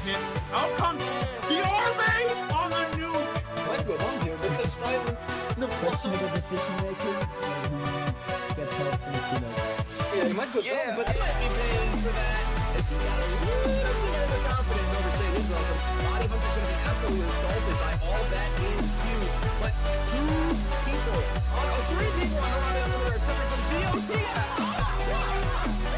hit. Out comes the army on the nuke. What went on here with the silence? The Questionable decision making. He gets help from his teammates. Yeah, he might go down, but he might be paying for that. As he got a little bit of confidence to overstay his welcome. Body Hunter's going to be absolutely assaulted by all that is huge. But three people on Horizon Limiter are suffering from DOT.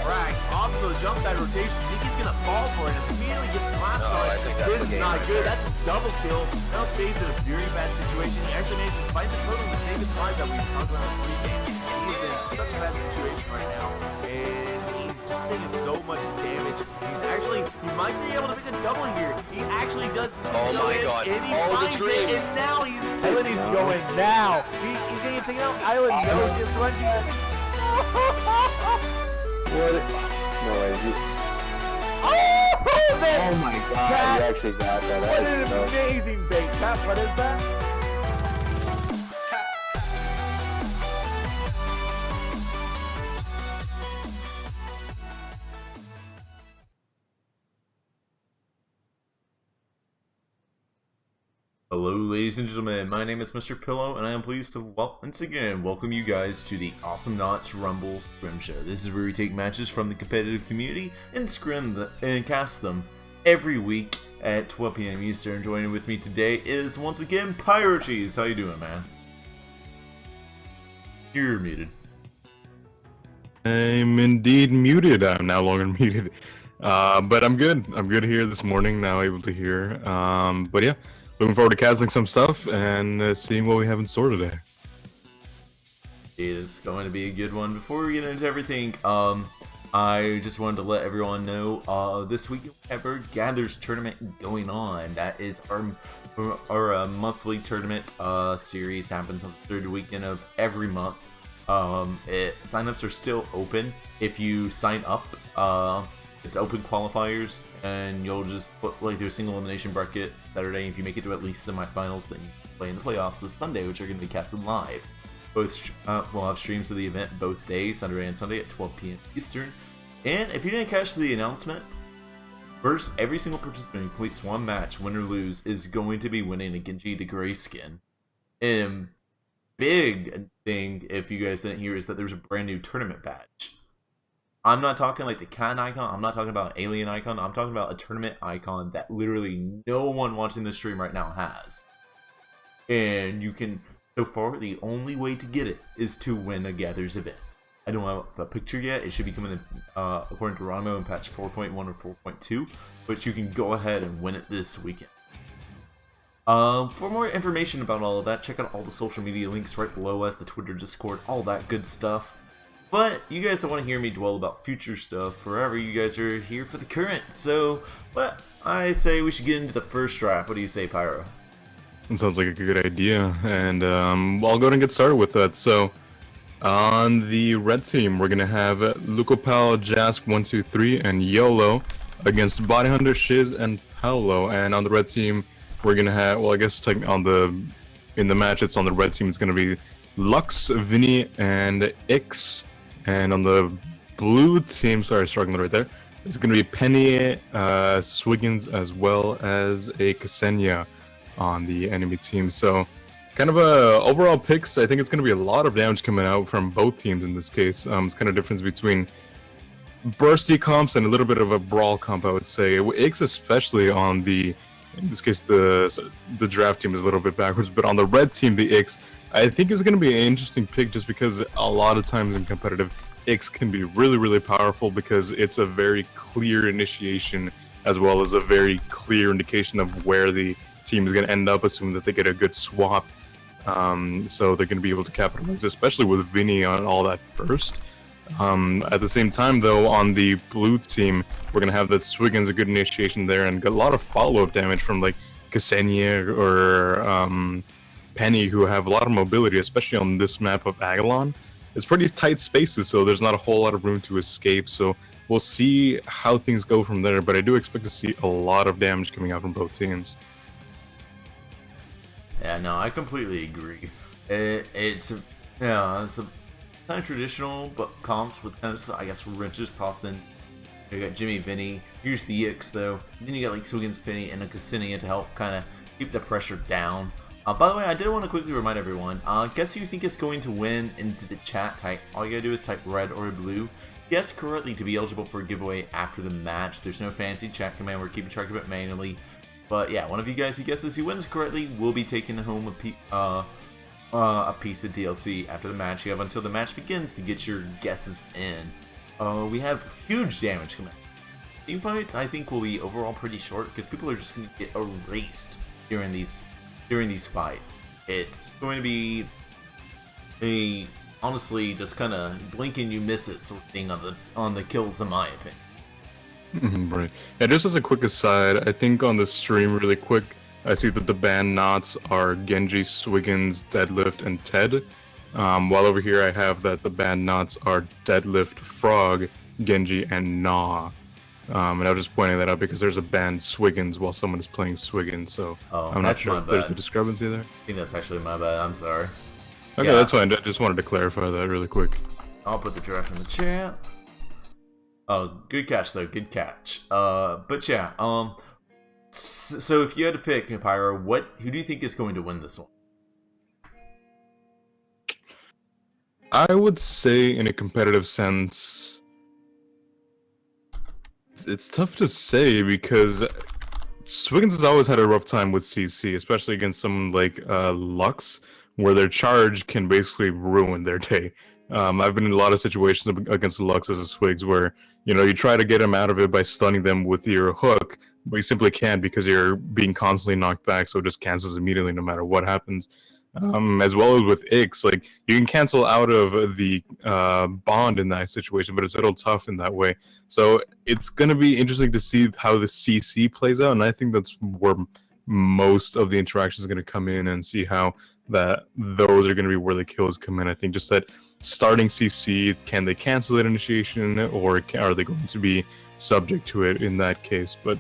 Frag off the jump pad rotation. Think he's gonna fall for it. Immediately gets collapsed on it. I think that's This a is game not right good. there. That's a double kill. Now stays in a very bad situation. He actually managed to fight the totem to save his life that we've talked about in pre-game. He's in such a bad situation right now. And he's just taking so much damage. He might be able to make a double here. He actually does. He's Oh my God. And he Oh, the finds dream. it. And now he's going now. He's getting taken out. Island knows his lunges. No way. Oh My God, you actually got that. What That is an so... amazing bait. Pat, what is that? Hello ladies and gentlemen, my name is Mr. Pillow and I am pleased to once again welcome you guys to the Awesomenauts Rumble Scrim Show. This is where we take matches from the competitive community and and cast them every week at 12 PM Eastern. Joining with me today is once again Pyro Cheese. How you doing, man? You're muted. I'm indeed muted. I'm no longer muted. But I'm good. I'm good here this morning, now able to hear. But yeah. Looking forward to casting some stuff and seeing what we have in store today. It is going to be a good one. Before we get into everything, I just wanted to let everyone know this week we have our Gathers tournament going on. That is our monthly tournament series. Happens on the third weekend of every month. Signups are still open. If you sign up, it's open qualifiers, and you'll just play through a single elimination bracket Saturday. If you make it to at least semifinals, then you play in the playoffs this Sunday, which are going to be casted live. Both we'll have streams of the event both days, Saturday and Sunday at 12 PM Eastern. And if you didn't catch the announcement, first, every single participant who completes one match, win or lose, is going to be winning a Genji the Gray skin. And big thing, if you guys didn't hear, is that there's a brand new tournament badge. I'm not talking like the cat icon, I'm not talking about an alien icon, I'm talking about a tournament icon that literally no one watching the stream right now has. And you can, so far, the only way to get it is to win a Gathers event. I don't have a picture yet, it should be coming in, according to Ronimo in patch 4.1 or 4.2, but you can go ahead and win it this weekend. For more information about all of that, check out all the social media links right below us, the Twitter, Discord, all that good stuff. But you guys don't want to hear me dwell about future stuff forever. You guys are here for the current. So, what I say we should get into the first draft. What do you say, Pyro? It sounds like a good idea, and I'll go ahead and get started with that. So, on the red team, we're gonna have Lucopal, Jask123, and YOLO against Body Hunter, Shiz, and Paolo. And on the red team, we're gonna have, well, I guess in the match, it's on the red team. It's gonna be Lux, Vinny, and Ix. And on the blue team, sorry, struggling right there, it's going to be Penny, Swiggins, as well as a Ksenia on the enemy team. So, kind of overall picks. I think it's going to be a lot of damage coming out from both teams in this case. It's kind of difference between bursty comps and a little bit of a brawl comp, I would say. Ix, especially on in this case, the draft team is a little bit backwards, but on the red team, the Ix, I think is going to be an interesting pick just because a lot of times in competitive, Ix can be really, really powerful because it's a very clear initiation as well as a very clear indication of where the team is going to end up, assuming that they get a good swap. So they're going to be able to capitalize, especially with Vinny on all that burst. At the same time, though, on the blue team, we're going to have that Swiggins, a good initiation there, and a lot of follow-up damage from like Ksenia or Penny, who have a lot of mobility, especially on this map of Agalon. It's pretty tight spaces, so there's not a whole lot of room to escape. So we'll see how things go from there, but I do expect to see a lot of damage coming out from both teams. Yeah, no, I completely agree. It's kind of traditional, but comps with kind of, I guess, wrenches tossed in You got Jimmy, Vinny. Here's the Ix though. And then you got like Swiggins, Penny, and a Cassinia to help kind of keep the pressure down. By the way, I did want to quickly remind everyone. Guess who you think is going to win into the chat? Type. All you gotta do is type red or blue. Guess correctly to be eligible for a giveaway after the match. There's no fancy chat command. We're keeping track of it manually. But yeah, one of you guys who guesses who wins correctly will be taking home a piece of DLC after the match. You have until the match begins to get your guesses in. We have huge damage coming. Team fights, I think, will be overall pretty short because people are just going to get erased during these fights. It's going to be a honestly just kind of blink and you miss it sort of thing on the kills, in my opinion. Right. And just as a quick aside, I think on the stream really quick, I see that the banned knots are Genji, Swiggins, Deadlift, and Ted. While over here I have that the banned knots are Deadlift, Frog, Genji, and Gnaw. And I was just pointing that out because there's a banned Swiggins while someone is playing Swiggins, so I'm not sure if there's a discrepancy there. I think that's actually my bad, I'm sorry. Okay, yeah. That's fine. I just wanted to clarify that really quick. I'll put the draft in the chat. Oh, good catch though, good catch. But yeah, so if you had to pick, Pyro, who do you think is going to win this one? I would say, in a competitive sense, it's tough to say because Swiggins has always had a rough time with CC, especially against someone like Lux, where their charge can basically ruin their day. I've been in a lot of situations against the Lux as a Swigs where, you try to get them out of it by stunning them with your hook, but you simply can't because you're being constantly knocked back, so it just cancels immediately no matter what happens. As well as with Ix, like, you can cancel out of the bond in that situation, but it's a little tough in that way. So it's going to be interesting to see how the CC plays out, and I think that's where most of the interactions are going to come in, and see how those are going to be where the kills come in. I think just that starting CC, can they cancel that initiation, or are they going to be subject to it in that case? But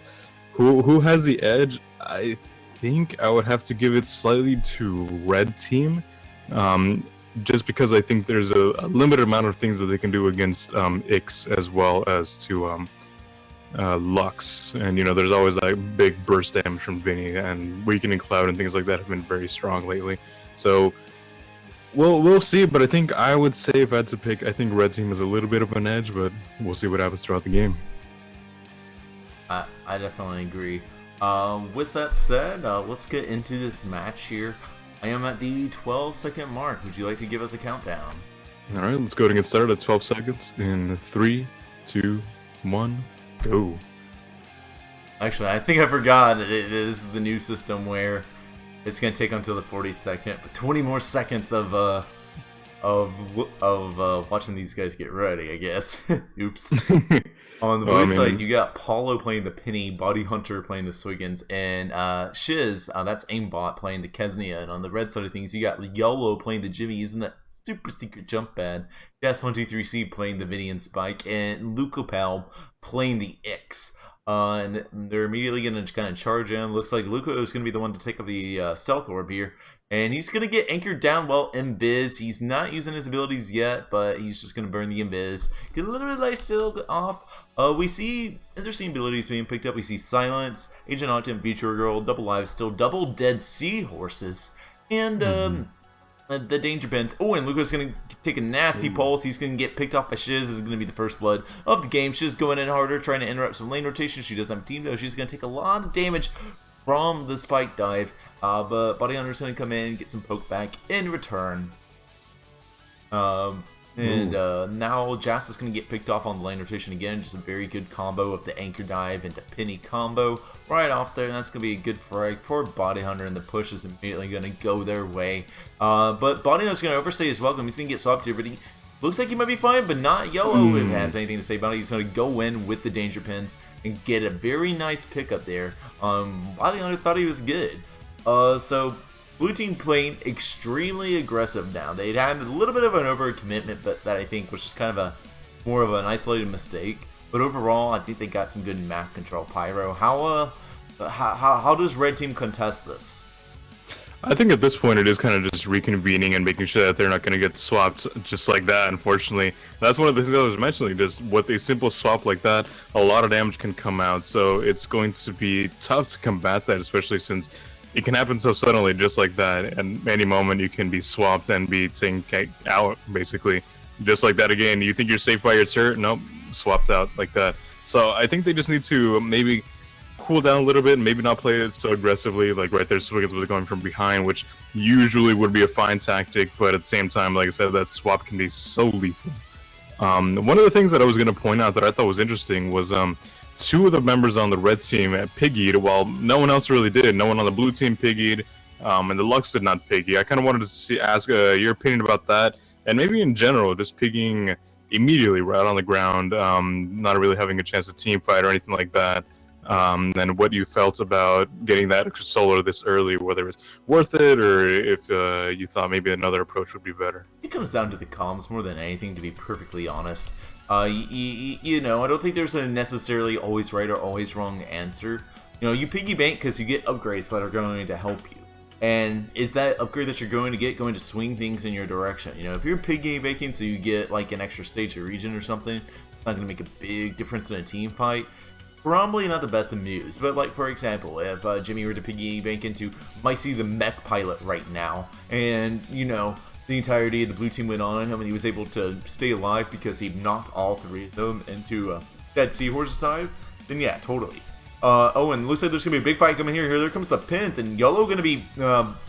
who has the edge? I think I would have to give it slightly to Red Team, just because I think there's a limited amount of things that they can do against Ix as well as to Lux, and there's always that big burst damage from Vinny, and Weakening Cloud and things like that have been very strong lately. So we'll see, but I think I would say, if I had to pick, I think Red Team has a little bit of an edge, but we'll see what happens throughout the game. I definitely agree. With that said, let's get into this match here. I am at the 12-second mark. Would you like to give us a countdown? All right, let's go ahead and get started at 12 seconds in 3, 2, 1, go. Actually, I think I forgot. It is the new system where it's going to take until the 42nd, but 20 more seconds of watching these guys get ready, I guess. Oops. On the blue side, you got Paulo playing the Penny, Body Hunter playing the Swiggins, and Shiz, that's Aimbot, playing the Kesnia. And on the red side of things, you got Yolo playing the Jimmy using that super secret jump pad, Jazz123C playing the Vinny and Spike, and Lucopal playing the Ix. And they're immediately going to kind of charge in. Looks like Luco is going to be the one to take up the Stealth Orb here. And he's going to get anchored down while Invis. He's not using his abilities yet, but he's just going to burn the Invis. Get a little bit of life still off. We see interesting abilities being picked up. We see Silence, Agent Octant, Future Girl, Double Lives Still, Double Dead Seahorses, and the Danger Pins. Oh, and Luca's going to take a nasty pulse. He's going to get picked off by Shiz. This is going to be the first blood of the game. Shiz going in harder, trying to interrupt some lane rotation. She doesn't have a team, though. She's going to take a lot of damage from the Spike Dive. But Body Hunter's going to come in, get some poke back in return. Now Jas is going to get picked off on the lane rotation again. Just a very good combo of the Anchor Dive and the Penny combo right off there. And that's going to be a good frag for Body Hunter, and the push is immediately going to go their way. But Body Hunter's going to overstay his welcome. He's going to get swapped here, but he looks like he might be fine, but not Yellow if it has anything to say about it. He's going to go in with the Danger Pins and get a very nice pickup there. Body Hunter thought he was good. So blue team playing extremely aggressive now. They'd had a little bit of an overcommitment, but that I think was just kind of more of an isolated mistake. But overall, I think they got some good map control. Pyro, how does Red Team contest this? I think at this point it is kind of just reconvening and making sure that they're not going to get swapped just like that, unfortunately. That's one of the things I was mentioning, just with a simple swap like that, a lot of damage can come out, so it's going to be tough to combat that, especially since it can happen so suddenly, just like that, and any moment you can be swapped and be taken out, basically. Just like that again, you think you're safe by your turret? Nope, swapped out like that. So I think they just need to maybe cool down a little bit and maybe not play it so aggressively, like right there Swiggins was going from behind, which usually would be a fine tactic, but at the same time, like I said, that swap can be so lethal. One of the things that I was going to point out that I thought was interesting was two of the members on the red team piggied while no one else really did. No one on the blue team piggied, and the Lux did not piggy. I kind of wanted to ask your opinion about that, and maybe in general, just pigging immediately right on the ground, not really having a chance to team fight or anything like that. And what you felt about getting that extra solo this early, whether it's worth it or if you thought maybe another approach would be better. It comes down to the comms more than anything, to be perfectly honest. You know, I don't think there's a necessarily always right or always wrong answer. You know, you piggy bank because you get upgrades that are going to help you. And is that upgrade that you're going to get going to swing things in your direction? You know, if you're piggy banking so you get like an extra stage or region or something, it's not going to make a big difference in a team fight. Probably not the best of news, but like for example, if Jimmy were to piggy bank into Micey the mech pilot right now, and you know, the entirety of the blue team went on him and he was able to stay alive because he knocked all three of them into Dead Seahorse's side, then yeah, totally. Oh, and looks like there's gonna be a big fight coming here. There comes the pins, and YOLO gonna be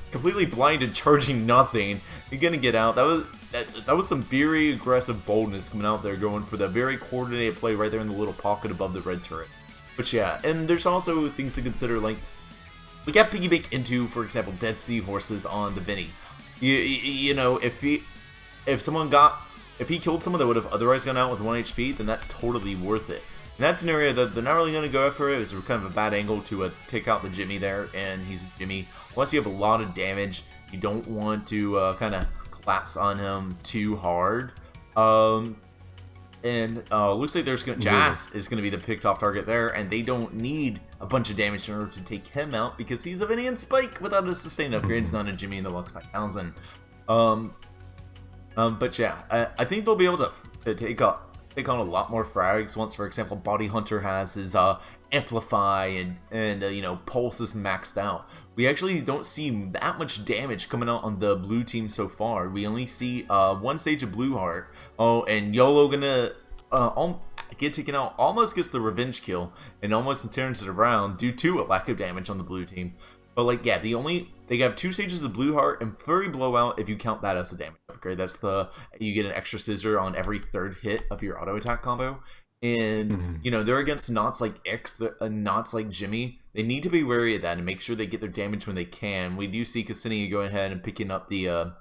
completely blind and charging nothing. You're gonna get out. That was some very aggressive boldness coming out there, going for the very coordinated play right there in the little pocket above the red turret. But yeah, and there's also things to consider, like we got piggyback into, for example, Dead Seahorses on the Vinny. You know, if he killed someone that would have otherwise gone out with 1 HP, then that's totally worth it. In that scenario, they're not really going to go after it. It was kind of a bad angle to take out the Jimmy there, and he's a Jimmy. Unless you have a lot of damage, you don't want to kind of collapse on him too hard. Looks like there's Jazz is going to be the picked off target there, and they don't need a bunch of damage in order to take him out because he's a Vinny and Spike without a sustained upgrade. It's not a Jimmy in the Lux 5000. But yeah, I think they'll be able to take on a lot more frags once, for example, Body Hunter has his Amplify and you know, Pulse is maxed out. We actually don't see that much damage coming out on the blue team so far. We only see one stage of Blue Heart. Oh, and YOLO gonna get taken out, almost gets the revenge kill, and almost turns it around due to a lack of damage on the blue team. But like, yeah, they have 2 stages of Blue Heart and Flurry Blowout if you count that as a damage upgrade. That's you get an extra scissor on every 3rd hit of your auto attack combo. And you know, they're against Knots like X, Knots like Jimmy. They need to be wary of that and make sure they get their damage when they can. We do see Cassini go ahead and picking up the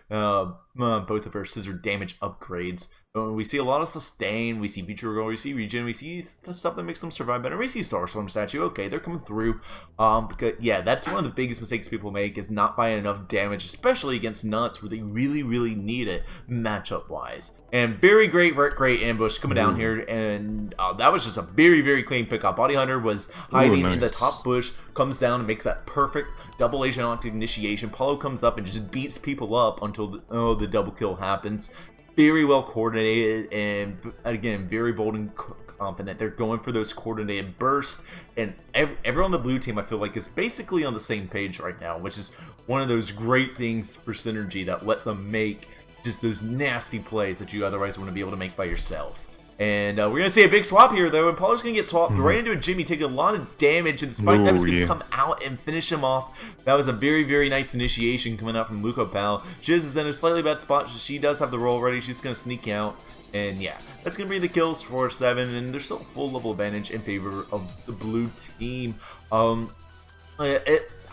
both of her scissor damage upgrades. We see a lot of sustain, we see Future Roll, we see Regen, we see the stuff that makes them survive better. We see Starstorm Statue, okay, they're coming through. Because yeah, that's one of the biggest mistakes people make, is not buying enough damage, especially against Nuts, where they really, really need it matchup-wise. And very great ambush coming down here, and that was just a very, very clean pickup. Body Hunter was hiding in the top bush, comes down and makes that perfect double Agent Octave initiation. Paulo comes up and just beats people up until the double kill happens. Very well coordinated, and again, very bold and confident. They're going for those coordinated bursts, and everyone on the blue team, I feel like, is basically on the same page right now, which is one of those great things for synergy that lets them make just those nasty plays that you otherwise wouldn't be able to make by yourself. And we're going to see a big swap here, though, and Paulo's going to get swapped right into a Jimmy, taking a lot of damage, and Spike Dab is going to come out and finish him off. That was a very, very nice initiation coming out from Luco Pal. Shiz is in a slightly bad spot. She does have the roll ready. She's going to sneak out. And yeah, that's going to be the kills for 7, and there's still full level advantage in favor of the blue team.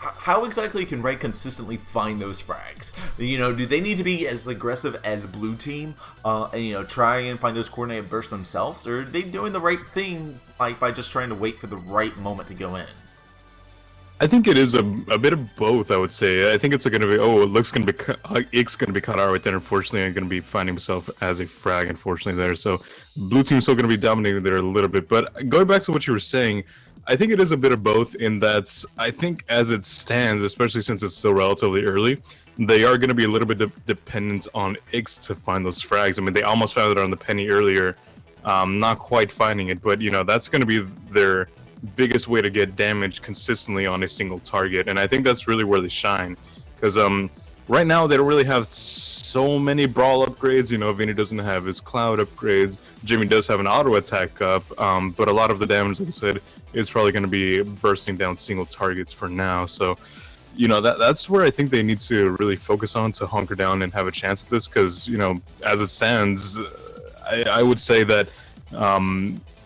How exactly can Red consistently find those frags? You know, do they need to be as aggressive as blue team and, you know, try and find those coordinated bursts themselves? Or are they doing the right thing by just trying to wait for the right moment to go in? I think it is a bit of both, I would say. I think it's going to be, Ick's going to be caught out right there, unfortunately, and going to be finding himself as a frag, unfortunately, there. So blue team's still going to be dominating there a little bit. But going back to what you were saying, I think it is a bit of both in that I think as it stands, especially since it's still relatively early, they are going to be a little bit dependent on Ix to find those frags. I mean, they almost found it on the penny earlier, not quite finding it, but, you know, that's going to be their biggest way to get damage consistently on a single target, and I think that's really where they shine, because right now they don't really have so many brawl upgrades. You know, Vinny doesn't have his cloud upgrades, Jimmy does have an auto attack up, but a lot of the damage, like I said, is probably going to be bursting down single targets for now. So, you know, that's where I think they need to really focus on to hunker down and have a chance at this, because, you know, as it stands, I would say that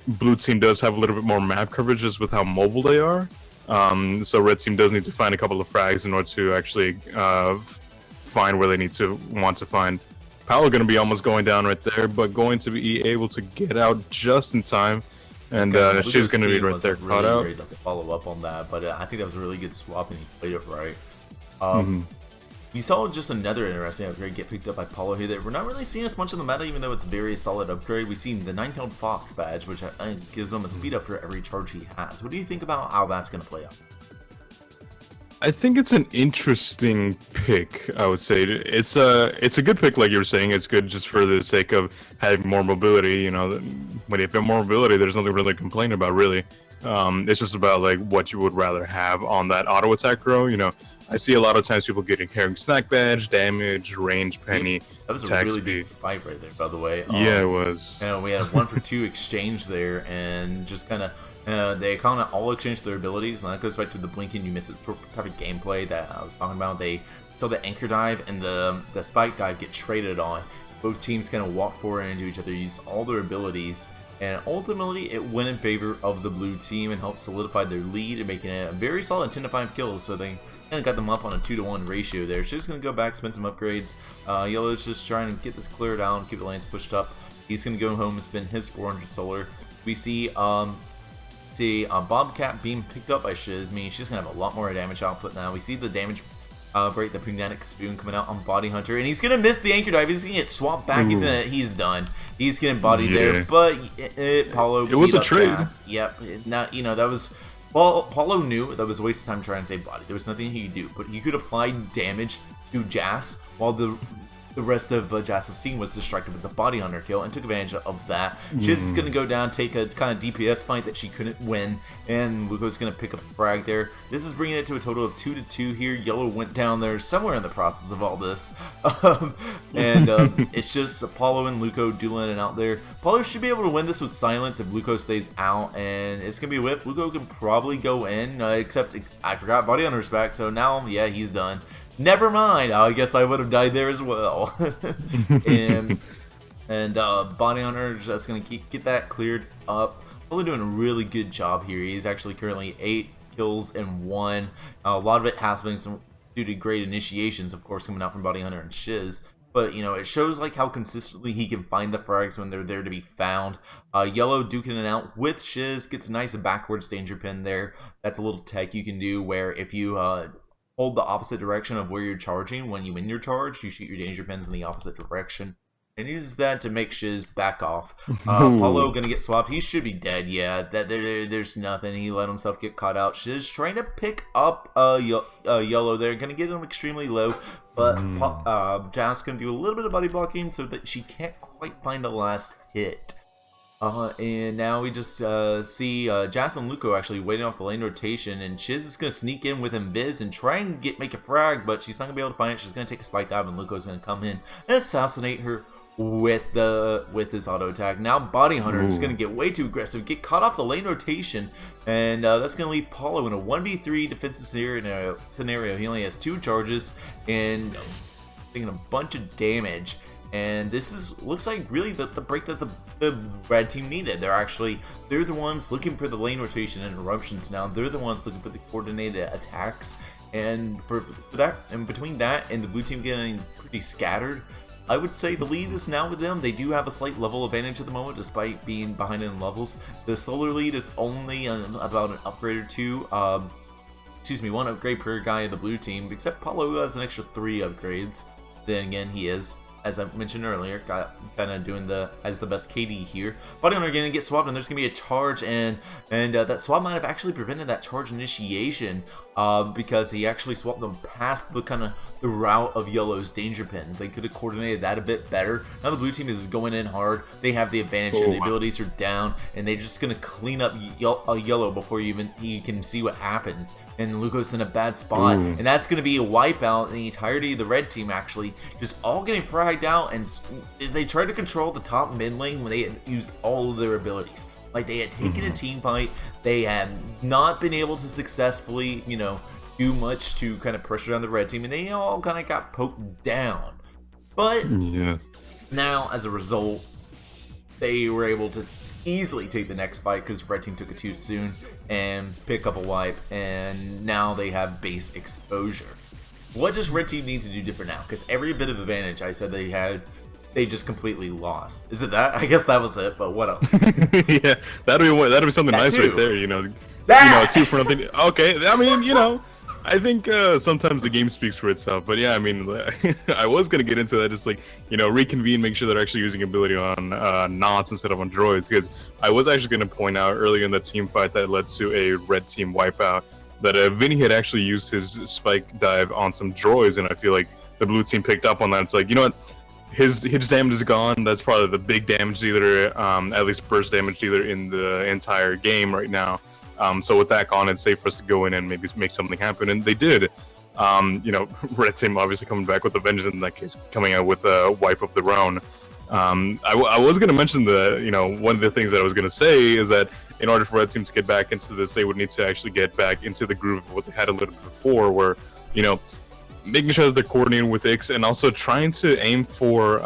Blue Team does have a little bit more map coverage just with how mobile they are. So Red Team does need to find a couple of frags in order to actually find where they want to find. Paolo going to be almost going down right there, but going to be able to get out just in time. And she's going to be right there caught out. Great to follow up on that, but I think that was a really good swap and he played it right. We saw just another interesting upgrade get picked up by Paulo here that we're not really seeing as much in the meta, even though it's a very solid upgrade. We've seen the 9-tailed fox badge, which gives him a speed up for every charge he has. What do you think about how that's going to play out? I think it's an interesting pick, I would say. It's a good pick, like you were saying. It's good just for the sake of having more mobility. You know, when you have more mobility, there's nothing really to complain about, really. It's just about like what you would rather have on that auto attack row. You know, I see a lot of times people getting herring snack badge, damage, range, penny. That was a really big fight right there, by the way. Yeah, it was. You know, we had a 1-for-2 exchange there, and just kind of they kind of all exchanged their abilities, and that goes back to the blink and you miss it type of gameplay that I was talking about. They saw the anchor dive and the spike dive get traded on. Both teams kind of walk forward into each other, use all their abilities, and ultimately it went in favor of the blue team and helped solidify their lead and making it a very solid 10-5 kills. So they kind of got them up on a 2-to-1 ratio there. She's going to go back, spend some upgrades. Yellow's just trying to get this cleared out, keep the lanes pushed up. He's going to go home and spend his 400 solar. We see Bobcat being picked up by Shiz, meaning she's going to have a lot more damage output now. We see the damage break, the Pneumatic Spoon coming out on Body Hunter, and he's going to miss the anchor dive. He's going to get swapped back. He's done. He's getting bodied there, but Paulo. It was a trade. Jazz. Yep. Now, you know, that was. Well, Paulo knew that was a waste of time trying to save body. There was nothing he could do, but he could apply damage to Jazz while the rest of Jazz's team was distracted with the body hunter kill and took advantage of that. Shiz is going to go down, take a kind of DPS fight that she couldn't win, and Luco's going to pick up a frag there. This is bringing it to a total of 2-2 here. Yellow went down there somewhere in the process of all this. It's just Apollo and Luco dueling it out there. Apollo should be able to win this with silence if Luco stays out, and it's going to be a whip. Luco can probably go in, except I forgot body hunter's back, so now, yeah, he's done. Never mind. I guess I would have died there as well. and Body Hunter just gonna get that cleared up. Probably doing a really good job here. He's actually currently 8 kills and 1. A lot of it has been due to great initiations, of course, coming out from Body Hunter and Shiz. But, you know, it shows like how consistently he can find the frags when they're there to be found. Yellow duking it out with Shiz, gets a nice backwards danger pin there. That's a little tech you can do where if you hold the opposite direction of where you're charging, when you win your charge, you shoot your danger pins in the opposite direction. And uses that to make Shiz back off. Paulo gonna get swapped. He should be dead. Yeah, there's nothing. He let himself get caught out. Shiz trying to pick up Yellow there. Gonna get him extremely low. But Jazz gonna do a little bit of body blocking so that she can't quite find the last hit. And now we just see Jazz and Luco actually waiting off the lane rotation, and Shiz is going to sneak in with Invis and try and make a frag, but she's not going to be able to find it. She's going to take a spike dive, and Luco's going to come in and assassinate her with his auto attack. Now Body Hunter is going to get way too aggressive, get caught off the lane rotation, and that's going to leave Paulo in a 1v3 defensive scenario. He only has 2 charges and taking a bunch of damage. And this looks like really the break that the red team needed. They're the ones looking for the lane rotation and interruptions now. They're the ones looking for the coordinated attacks. And for that, and between that and the blue team getting pretty scattered, I would say the lead is now with them. They do have a slight level advantage at the moment, despite being behind in levels. The solar lead is only about an upgrade or 2. 1 upgrade per guy in the blue team, except Paulo, who has an extra 3 upgrades. Then again, he is as I mentioned earlier, got kind of doing the best KD here. Body Hunter going to get swapped, and there's going to be a charge, and that swap might have actually prevented that charge initiation because he actually swapped them past the route of Yellow's danger pins. They could have coordinated that a bit better. Now the blue team is going in hard. They have the advantage, and the abilities are down, and they're just going to clean up Yellow before you can see what happens. And Luco's in a bad spot, and that's going to be a wipeout in the entirety of the red team, actually, just all getting fragged out, and they tried to control the top mid lane when they had used all of their abilities. Like, they had taken a team fight, they had not been able to successfully, you know, do much to kind of pressure down the red team, and they all kind of got poked down. But now, as a result, they were able to easily take the next fight because red team took it too soon and pick up a wipe, and now they have base exposure. What does red team need to do different now? Because every bit of advantage I said they had, they just completely lost. Is it that? I guess that was it, but what else? Yeah, that'd be something nice right there, you know. That! 2 for nothing. Okay, I mean, you know, I think sometimes the game speaks for itself, but yeah, I mean, I was gonna get into that, just like, you know, reconvene, make sure they're actually using ability on knots instead of on droids, because I was actually gonna point out earlier in the team fight that led to a red team wipeout that Vinny had actually used his spike dive on some droids, and I feel like the blue team picked up on that. It's like, you know what, his damage is gone. That's probably the big damage dealer, at least burst damage dealer in the entire game right now. So with that gone, it's safe for us to go in and maybe make something happen, and they did. You know, red team obviously coming back with a vengeance in that case, coming out with a wipe of their own. I was going to mention you know, one of the things that I was going to say is that in order for red team to get back into this, they would need to actually get back into the groove of what they had a little bit before, where, you know, making sure that they're coordinating with Ix and also trying to aim for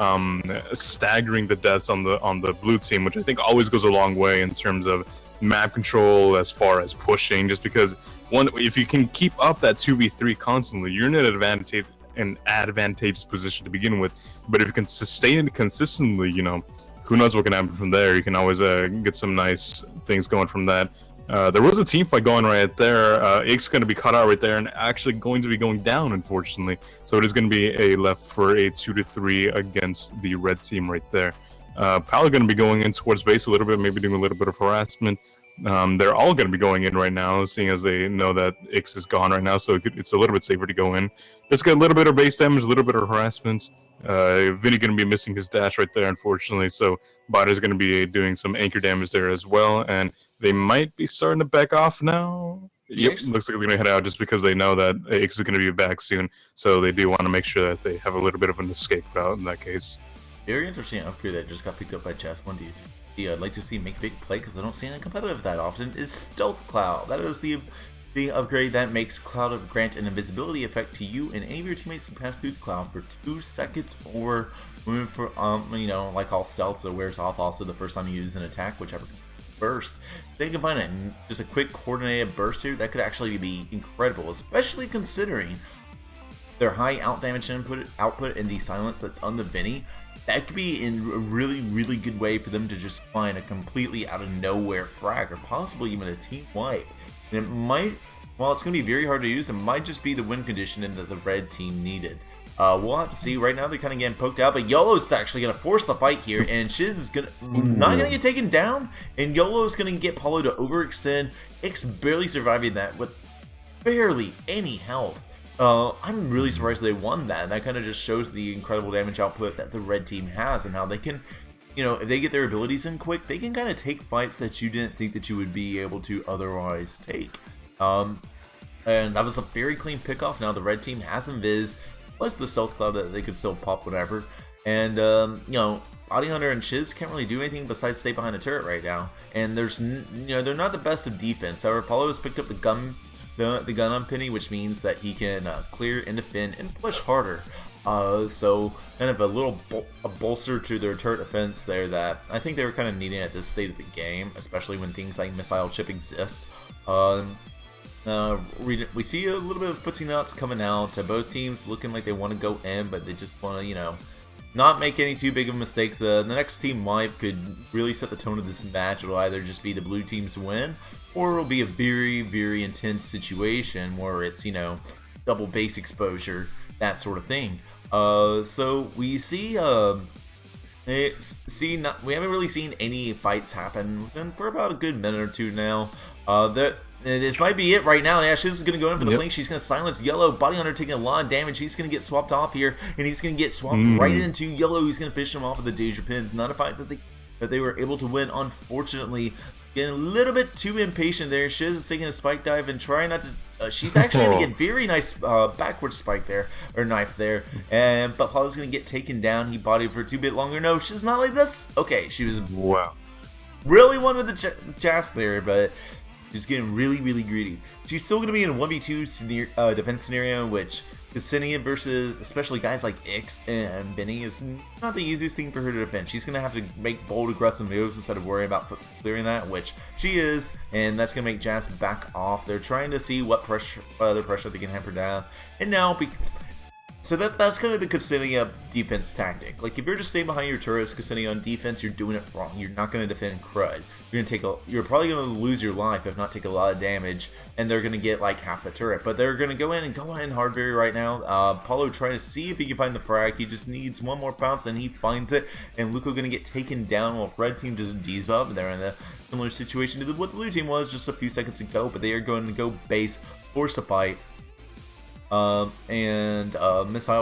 staggering the deaths on the blue team, which I think always goes a long way in terms of map control as far as pushing, just because if you can keep up that 2v3 constantly, you're in an advantageous position to begin with. But if you can sustain it consistently, you know, who knows what can happen from there. You can always get some nice things going from that. There was a team fight going right there. Ix going to be cut out right there and actually going to be going down, unfortunately. So it is going to be a left for a 2-3 against the red team right there. Pal going to be going in towards base a little bit, maybe doing a little bit of harassment. They're all going to be going in right now, seeing as they know that Ix is gone right now, so it's a little bit safer to go in. Just get a little bit of base damage, a little bit of harassment. Vinny going to be missing his dash right there, unfortunately, so Body's going to be doing some anchor damage there as well, and they might be starting to back off now. Yep, looks like they're going to head out just because they know that Ix is going to be back soon, so they do want to make sure that they have a little bit of an escape route in that case. Very interesting upgrade that just got picked up by Chess. One dude I'd like to see make a big play because I don't see any competitive that often is Stealth Cloud. That is the upgrade that makes Cloud of grant an invisibility effect to you and any of your teammates who pass through the cloud for 2 seconds, or for you know, like all stealth, so it wears off also the first time you use an attack, whichever burst. They can find just a quick coordinated burst here that could actually be incredible, especially considering their high out damage output and the silence that's on the Vinny. That could be in a really, really good way for them to just find a completely out of nowhere frag, or possibly even a team wipe. And it might, while it's going to be very hard to use, it might just be the win condition that the red team needed. We'll have to see. Right now they're kind of getting poked out, but YOLO's actually going to force the fight here, and Shiz is not going to get taken down, and YOLO's going to get Paulo to overextend. Ix barely surviving that with barely any health. I'm really surprised they won that. That kind of just shows the incredible damage output that the red team has, and how they can, you know, if they get their abilities in quick, they can kind of take fights that you didn't think that you would be able to otherwise take. And that was a very clean pickoff. Now the red team has Invis, plus the Stealth Cloud that they could still pop whatever. And, you know, Body Hunter and Shiz can't really do anything besides stay behind a turret right now. And there's, you know, they're not the best of defense. However, Paulo has picked up the gun on Penny, which means that he can clear and defend and push harder. So kind of a little bolster to their turret defense there that I think they were kind of needing at this state of the game, especially when things like Missile Chip exist. We see a little bit of footsie nuts coming out. Both teams looking like they want to go in, but they just want to, you know, not make any too big of mistakes. The next team wipe could really set the tone of this match. It'll either just be the blue team's win, or it'll be a very, very intense situation where it's, you know, double base exposure that sort of thing. So we see we haven't really seen any fights happen for about a good minute or two now. This might be it right now. Yeah, Shiz is going to go in for the flank. She's going to silence Yellow. Body Hunter taking a lot of damage. He's going to get swapped off here, and he's going to get swapped right into Yellow. He's going to finish him off with the Danger Pins. Not a fight that they were able to win, unfortunately. Getting a little bit too impatient there. Shiz is taking a spike dive and trying not to... she's actually going to get very nice backward spike there, or knife there. But Paulo's going to get taken down. He bodied for 2 bit longer. No, she's not like this. Okay, she was really one with the Jas there, but... she's getting really, really greedy. She's still going to be in a 1v2 defense scenario, which Ksenia versus especially guys like Ix and Benny is not the easiest thing for her to defend. She's going to have to make bold, aggressive moves instead of worrying about clearing that, which she is, and that's going to make Jas back off. They're trying to see what other pressure they can hamper down, and now so that's kind of the Ksenia defense tactic. Like, if you're just staying behind your turrets, Ksenia on defense, you're doing it wrong. You're not going to defend crud. You're probably going to lose your life, if not take a lot of damage, and they're going to get like half the turret. But they're going to go in hard very right now. Paulo trying to see if he can find the frag. He just needs one more bounce, and he finds it. And Luco going to get taken down while Red Team just D's up. They're in a similar situation to what the Blue Team was just a few seconds ago, but they are going to go base, force a fight. Missile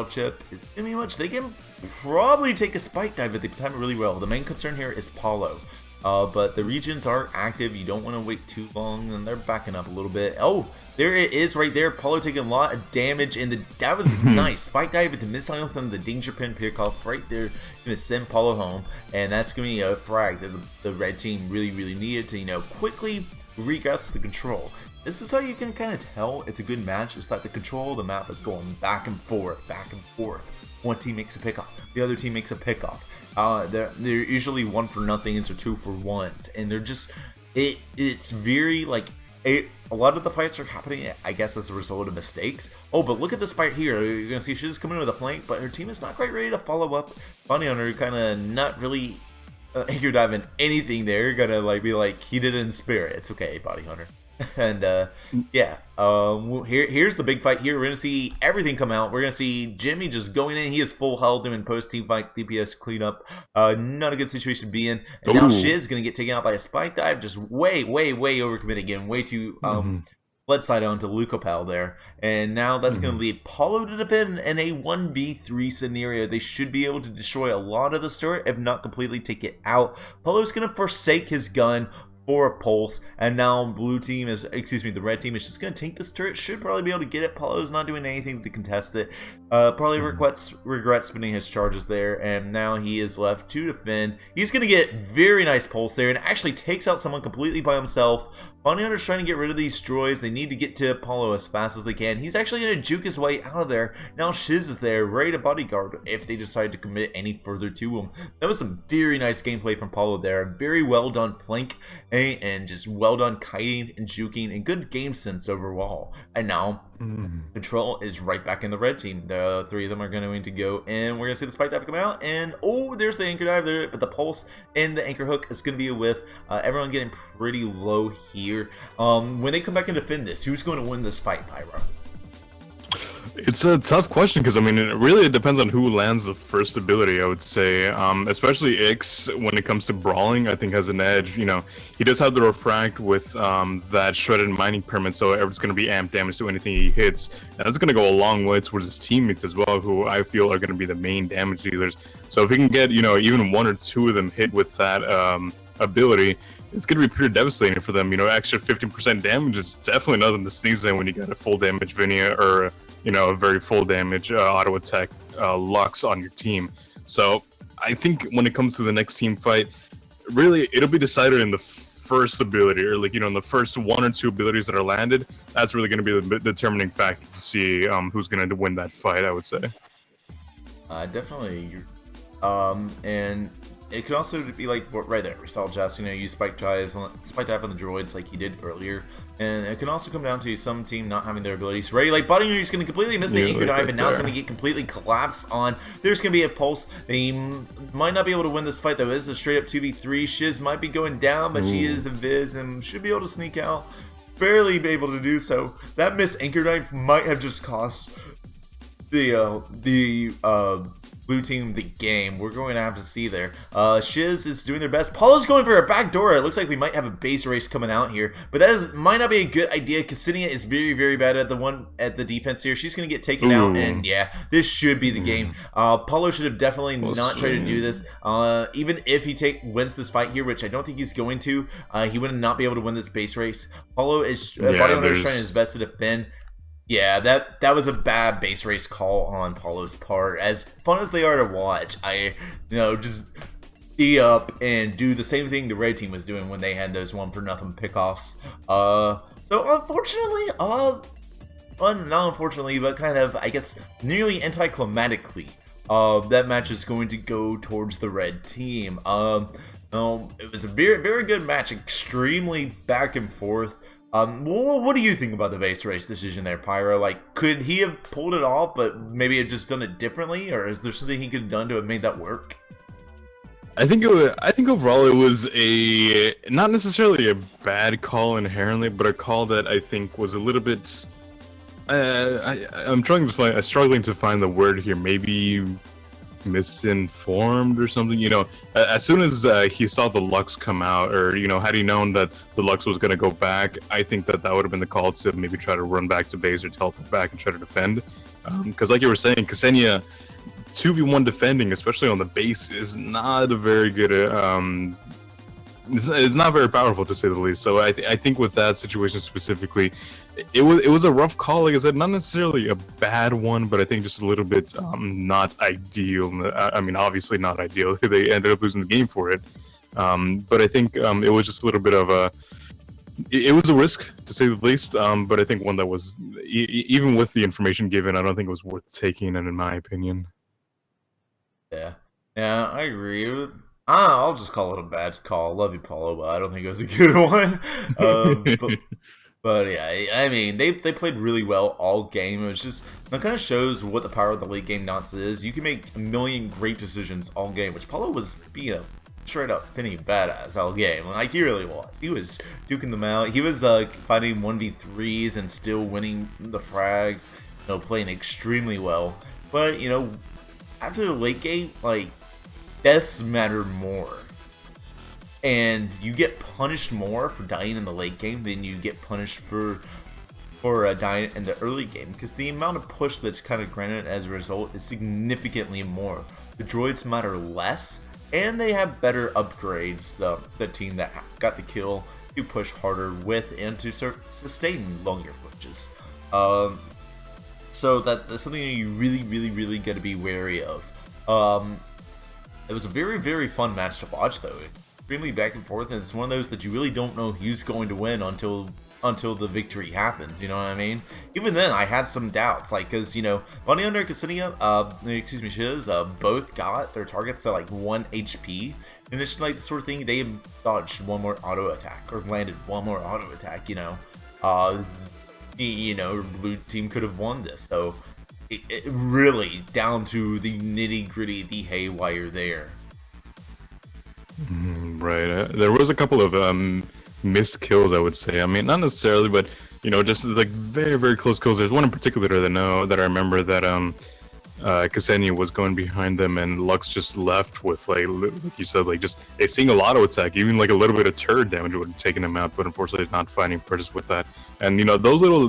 chip is gonna be much. They can probably take a spike dive if they time it really well. The main concern here is Paulo. But the regions are active. You don't want to wait too long, and they're backing up a little bit. Oh, there it is right there. Paulo taking a lot of damage, and that was nice. Spike dive into missiles and the danger pin pick off right there. Gonna send Paulo home, and that's gonna be a frag that the red team really, really needed to, quickly regrasp the control. This is how you can kind of tell it's a good match. It's that the control of the map is going back and forth, back and forth. One team makes a pickoff, the other team makes a pickoff. They're usually 1 for nothings or 2 for ones, and they're just it's very like a lot of the fights are happening, I guess, as a result of mistakes. Oh, but look at this fight here. You're gonna see she's coming in with a flank, but her team is not quite ready to follow up. Body Hunter kind of not really anchor diving anything there. You're gonna be like he did it in spirit. It's okay, Body Hunter. And here's the big fight here. We're gonna see everything come out. We're gonna see Jimmy just going in. He is full health doing post team fight DPS cleanup. Not a good situation to be in. And now Shiz gonna get taken out by a spike dive. Just way overcommitting again. Way too blood slide onto Lucopal there. And now that's gonna lead Paulo to defend in a 1v3 scenario. They should be able to destroy a lot of the turret, if not completely take it out. Paulo's gonna forsake his gun for a pulse, and now the red team is just gonna tank this turret. Should probably be able to get it. Paulo's not doing anything to contest it. Probably regrets spending his charges there, and now he is left to defend. He's gonna get very nice pulse there, and actually takes out someone completely by himself. Bounty Hunter's trying to get rid of these droids. They need to get to Paulo as fast as they can. He's actually going to juke his way out of there. Now Shiz is there, ready to bodyguard if they decide to commit any further to him. That was some very nice gameplay from Paulo there. Very well done flank, and just well done kiting and juking, and good game sense overall. And now control is right back in the red team. The 3 of them are going to go, and we're going to see the spike dive come out. And oh, there's the anchor dive there, but the pulse and the anchor hook is going to be a whiff. Everyone getting pretty low here. When they come back and defend this, who's going to win this fight, Pyro? It's a tough question because, I mean, it depends on who lands the first ability, I would say. Especially Ix, when it comes to brawling, I think has an edge. He does have the refract with that shredded mining permit, so it's going to be amp damage to anything he hits. And that's going to go a long way towards his teammates as well, who I feel are going to be the main damage dealers. So if he can get, even 1 or 2 of them hit with that ability, it's going to be pretty devastating for them. Extra 15% damage is definitely nothing to sneeze at when you got a full damage Vinia or a very full damage auto attack Lux on your team. So I think when it comes to the next team fight, really it'll be decided in the first ability, or in the first 1 or 2 abilities that are landed. That's really going to be the determining factor to see who's going to win that fight, I would say. Definitely. And it could also be like right there, we saw Jess, use spike dive on the droids like he did earlier, and it can also come down to some team not having their abilities ready. Like Body Hunter is going to completely miss the anchor dive, and now it's going to get completely collapsed on. There's going to be a pulse. They might not be able to win this fight though. It's a straight up 2v3. Shiz might be going down, but she is invis and should be able to sneak out. Barely be able to do so. That missed anchor dive might have just cost blue team the game. We're going to have to see there. Shiz is doing their best. Paulo's going for a back door. It looks like we might have a base race coming out here, but might not be a good idea. Ksenia is very, very bad at the defense here. She's going to get taken out, and yeah, this should be the game. Paulo should have definitely not tried to do this. Even if he wins this fight here, which I don't think he's going to, he would not be able to win this base race. Paulo is trying his best to defend. Yeah, that was a bad base race call on Paulo's part. As fun as they are to watch, just be up and do the same thing the red team was doing when they had those 1-0 pickoffs. So unfortunately, not unfortunately, but kind of, I guess, nearly anticlimactically, that match is going to go towards the red team. It was a very, very good match, extremely back and forth. What do you think about the base race decision there, Pyro? Like, could he have pulled it off, but maybe have just done it differently, or is there something he could have done to have made that work? I think overall it was not necessarily a bad call inherently, but a call that I think was a little bit. I'm struggling to find the word here. Maybe misinformed or something. As soon as he saw the Lux come out, or had he known that the Lux was going to go back, I think that would have been the call to maybe try to run back to base or teleport back and try to defend. Because like you were saying, Ksenia 2v1 defending, especially on the base, is not a very good. It's not very powerful, to say the least. So I think with that situation specifically, it was a rough call. Like I said, not necessarily a bad one, but I think just a little bit not ideal. I mean, obviously not ideal. They ended up losing the game for it. But I think it was just a little bit of it was a risk, to say the least. But I think one that was, even with the information given, I don't think it was worth taking, and in my opinion. Yeah, I agree. I'll just call it a bad call. Love you, Paulo, but I don't think it was a good one. But yeah, I mean, they played really well all game. It was just, that kind of shows what the power of the late game nonce is. You can make a million great decisions all game, which Paulo was being a straight up Finny badass all game. Like, he really was. He was duking them out. He was fighting 1v3s and still winning the frags, playing extremely well. But, after the late game, like, deaths matter more, and you get punished more for dying in the late game than you get punished for dying in the early game, because the amount of push that's kind of granted as a result is significantly more. The droids matter less, and they have better upgrades. The team that got the kill to push harder with and to sustain longer pushes. So that's something you really got to be wary of. It was a very, very fun match to watch, though. Extremely back and forth, and it's one of those that you really don't know who's going to win until the victory happens. You know what I mean? Even then, I had some doubts, like, because Bunny Under and Ksenia, Shiz, both got their targets to like 1 HP, and it's like the sort of thing they dodged one more auto attack or landed one more auto attack. Blue team could have won this, so. It really down to the nitty gritty, the haywire there. Right. There was a couple of missed kills, I would say. I mean, not necessarily, but just like very, very close kills. There's one in particular that I remember that Ksenia was going behind them, and Lux just left with like you said, like just a single auto attack. Even like a little bit of turret damage would have taken him out, but unfortunately, not finding purchase with that. And those little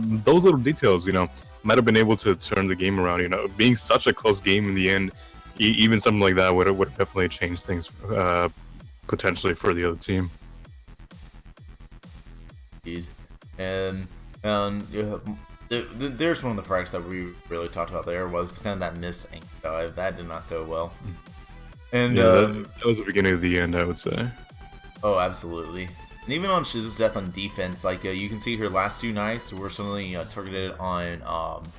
details, might have been able to turn the game around. Being such a close game in the end, even something like that would have definitely changed things potentially for the other team. And there's one of the frags that we really talked about there was kind of that missed ink dive. That did not go well. And that was the beginning of the end, I would say. Oh, absolutely. And even on Shiz's death on defense, like you can see her last 2 knives were suddenly targeted on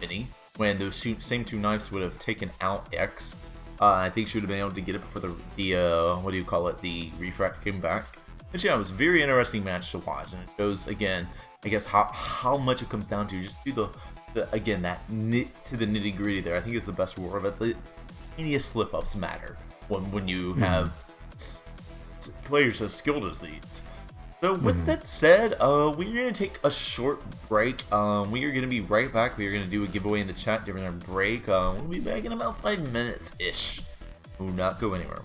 Vinny, when those same 2 knives would have taken out X. I think she would have been able to get it before the refract came back. And yeah, it was a very interesting match to watch, and it shows again, I guess, how much it comes down to just do again that to the nitty gritty there. I think is the best word of it. The tiniest slip ups matter when you have players as skilled as these. So with that said, we're gonna take a short break. We are gonna be right back. We are gonna do a giveaway in the chat during our break. We'll be back in about 5 minutes ish. Do not go anywhere.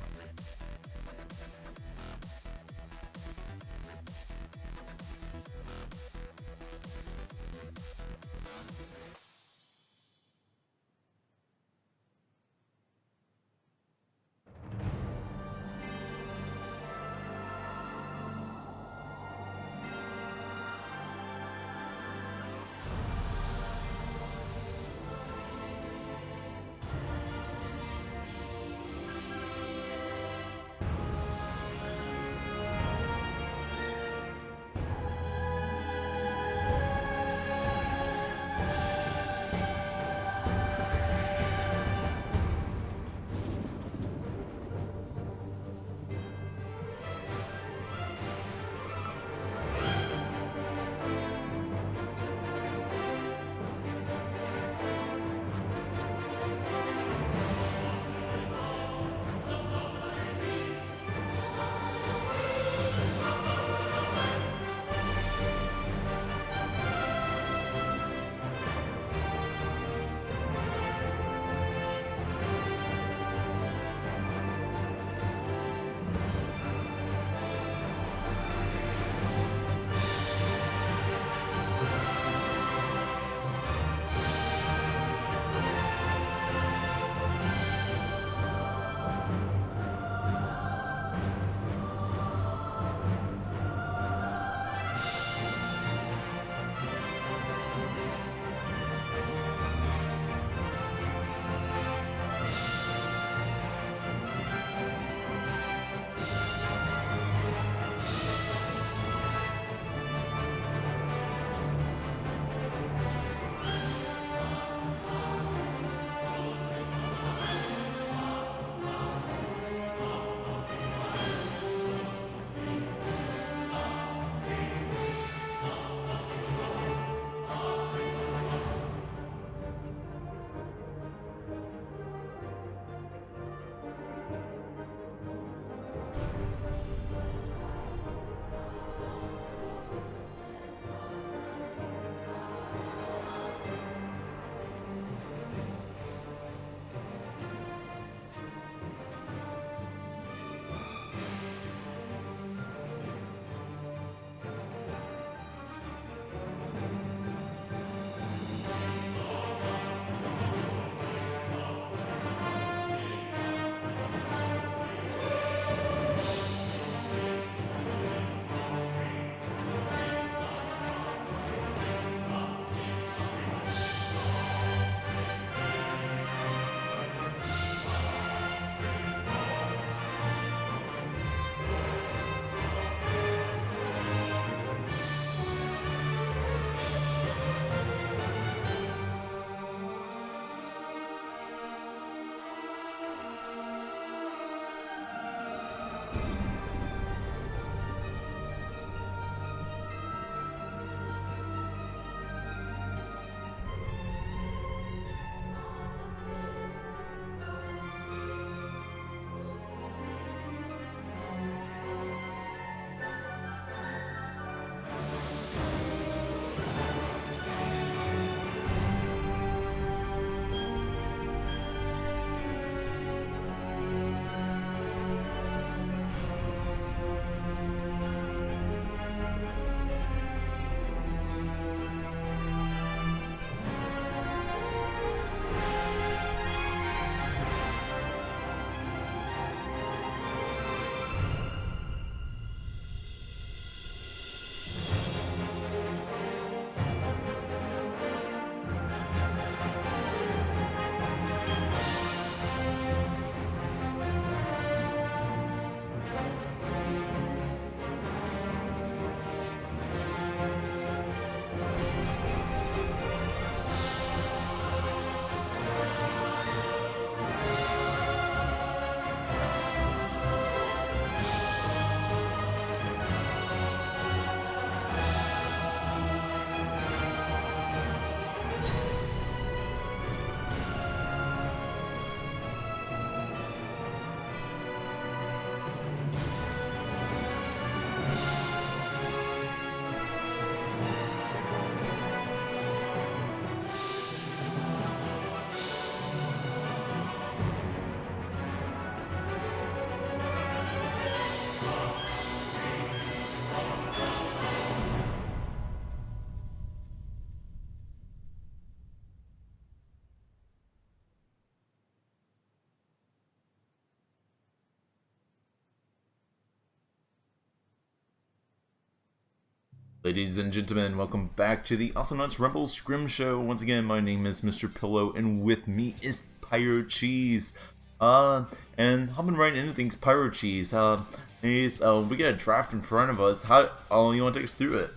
Ladies and gentlemen, welcome back to the Awesomenauts Rumble Scrim Show. Once again, my name is Mr. Pillow, and with me is Pyro Cheese. And hopping right into things, Pyro Cheese. We got a draft in front of us. How you want to take us through it?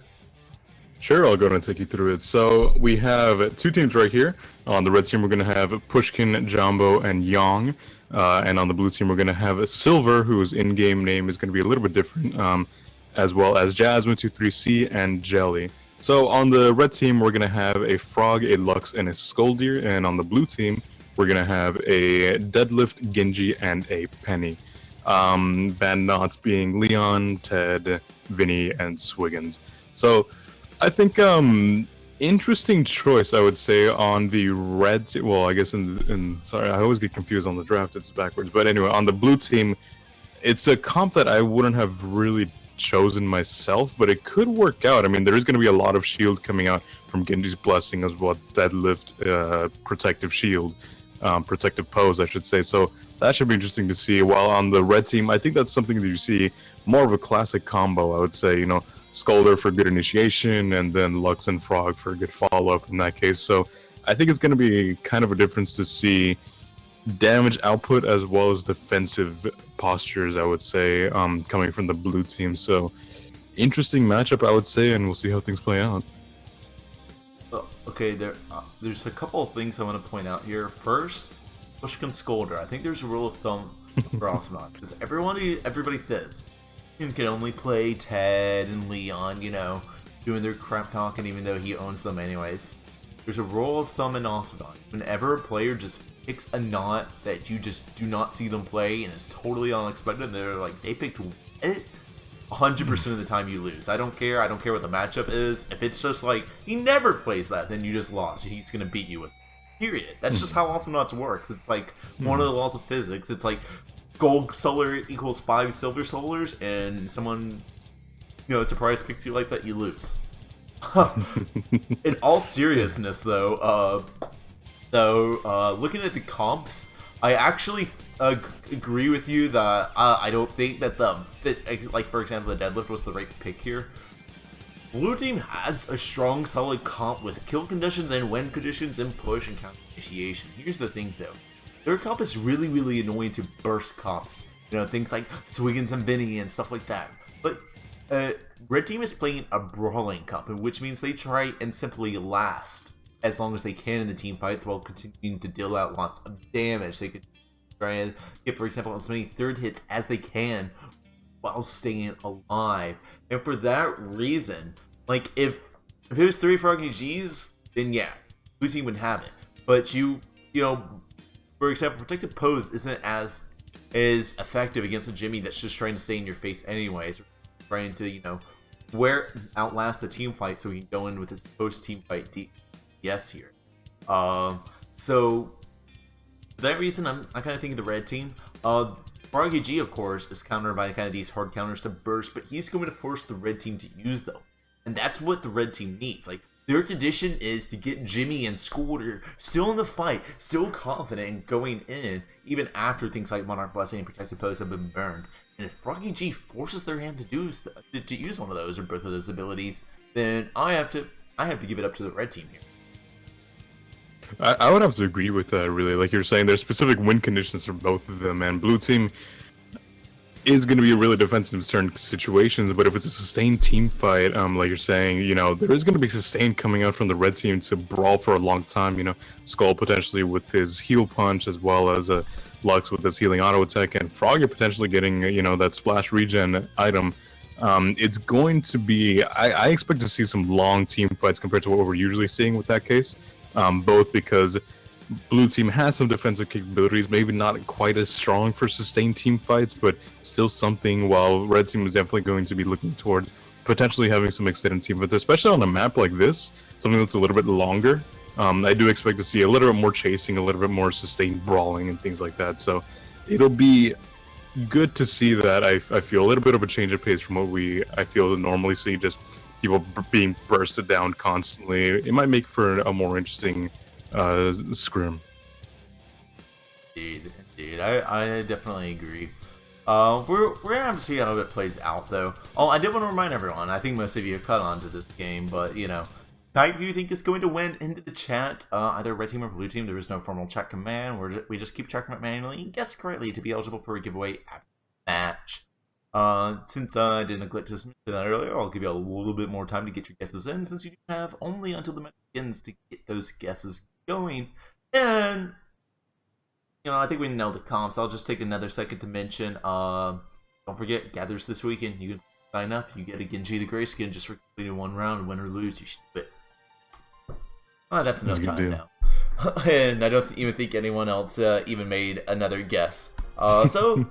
Sure, I'll go ahead and take you through it. So we have two teams right here. On the red team, we're going to have Pushkin, Jumbo, and Yang. And on the blue team, we're going to have Silver, whose in-game name is going to be a little bit different, as well as Jazz123C and Jelly. So on the red team, we're going to have a Frog, a Lux, and a Skoldir. And on the blue team, we're going to have a Deadlift, Genji, and a Penny. Bandnots being Leon, Ted, Vinny, and Swiggins. So I think interesting choice, I would say, on the red team. Well, I guess sorry, I always get confused on the draft, it's backwards. But anyway, on the blue team, it's a comp that I wouldn't have really chosen myself, but it could work out. I mean, there is going to be a lot of shield coming out from Genji's Blessing as well, Deadlift, Protective Shield, Protective Pose, I should say. So that should be interesting to see. While on the red team, I think that's something that you see more of a classic combo, I would say, you know, Skolder for good initiation, and then Lux and Frog for a good follow-up in that case. So I think it's going to be kind of a difference to see damage output as well as defensive postures, I would say, coming from the blue team. So interesting matchup, I would say, and we'll see how things play out. Okay, there's a couple of things I want to point out here. First, Pushkin Skolder. I think there's a rule of thumb for Awesomenauts, because everybody says you can only play Ted and Leon, you know, doing their crap talking, even though he owns them anyways. There's a rule of thumb in Awesomenauts. Whenever a player just picks a knot that you just do not see them play and it's totally unexpected, they're like, they picked it, 100% of the time you lose. I don't care what the matchup is. If it's just like, he never plays that, then you just lost. He's going to beat you with it. Period. That's just how Awesomenauts works. It's like one of the laws of physics. It's like gold solar equals 5 silver solars, and someone, you know, surprise picks you like that, you lose. In all seriousness, though, looking at the comps, I actually agree with you that I don't think that like, for example, the Deadlift was the right pick here. Blue team has a strong, solid comp with kill conditions and win conditions and push and counter initiation. Here's the thing, though. Their comp is really, really annoying to burst comps. You know, things like Swiggins and Vinny and stuff like that. But red team is playing a brawling comp, which means they try and simply last as long as they can in the team fights while continuing to deal out lots of damage. They could try and get, for example, as many third hits as they can while staying alive. And for that reason, like, if it was 3 Frog Gs, then yeah, blue team would have it. But you know, for example, Protective Pose isn't as effective against a Jimmy that's just trying to stay in your face anyways, trying to, you know, outlast the team fight so he can go in with his post-team fight DS here. So for that reason, I kind of think of the red team. Froggy G, of course, is countered by kind of these hard counters to burst, but he's going to force the red team to use them. And that's what the red team needs. Like, their condition is to get Jimmy and Skolder still in the fight, still confident and going in, even after things like Monarch Blessing and Protective Pose have been burned. And if Froggy G forces their hand to use one of those or both of those abilities, then I have to give it up to the red team here. I would have to agree with that, really. Like you're saying, there's specific win conditions for both of them, and blue team is going to be really defensive in certain situations, but if it's a sustained team fight, like you're saying, you know, there is going to be sustained coming out from the red team to brawl for a long time. You know, Skull potentially with his heal punch, as well as a Lux with his healing auto attack, and Froggy potentially getting, you know, that splash regen item. It's going to be, I expect to see some long team fights compared to what we're usually seeing with that case, both because blue team has some defensive capabilities, maybe not quite as strong for sustained team fights, but still something, while red team is definitely going to be looking towards potentially having some extended team fights, especially on a map like this, something that's a little bit longer. I do expect to see a little bit more chasing, a little bit more sustained brawling and things like that, so it'll be good to see that. I feel a little bit of a change of pace from what I feel normally see, just people being bursted down constantly. It might make for a more interesting scrim. Indeed, I definitely agree. We're gonna have to see how it plays out, though. Oh, I did want to remind everyone. I think most of you have caught on to this game, but you know, type who you think is going to win into the chat. Either red team or blue team. There is no formal chat command. We just keep tracking it manually and guess correctly to be eligible for a giveaway after the match. Since I did neglect to mention that earlier, I'll give you a little bit more time to get your guesses in, since you have only until the match begins to get those guesses going. And you know, I think we know the comps. I'll just take another second to mention. Don't forget, Gathers this weekend. You can sign up. You get a Genji the Gray Skin just for completing one round. Win or lose, you should do it. That's enough time now. And I don't even think anyone else even made another guess. So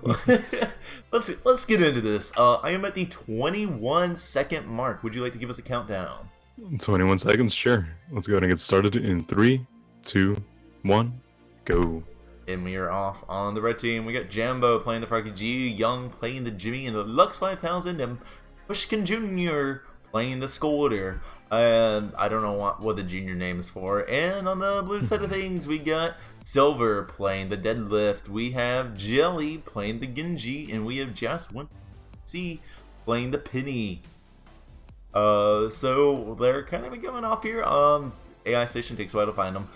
let's get into this. I am at the 21 second mark. Would you like to give us a countdown? 21 seconds, sure. Let's go ahead and get started in 3, 2, 1, go. And we are off on the red team. We got Jambo playing the Froggy G, Young playing the Jimmy and the Lux 5000, and Pushkin Jr. playing the Scolder. And I don't know what the junior name is for. And on the blue side of things, we got Silver playing the Deadlift. We have Jelly playing the Genji, and we have Just 1C playing the Penny. So they're kind of going off here. AI Station takes a while to find them.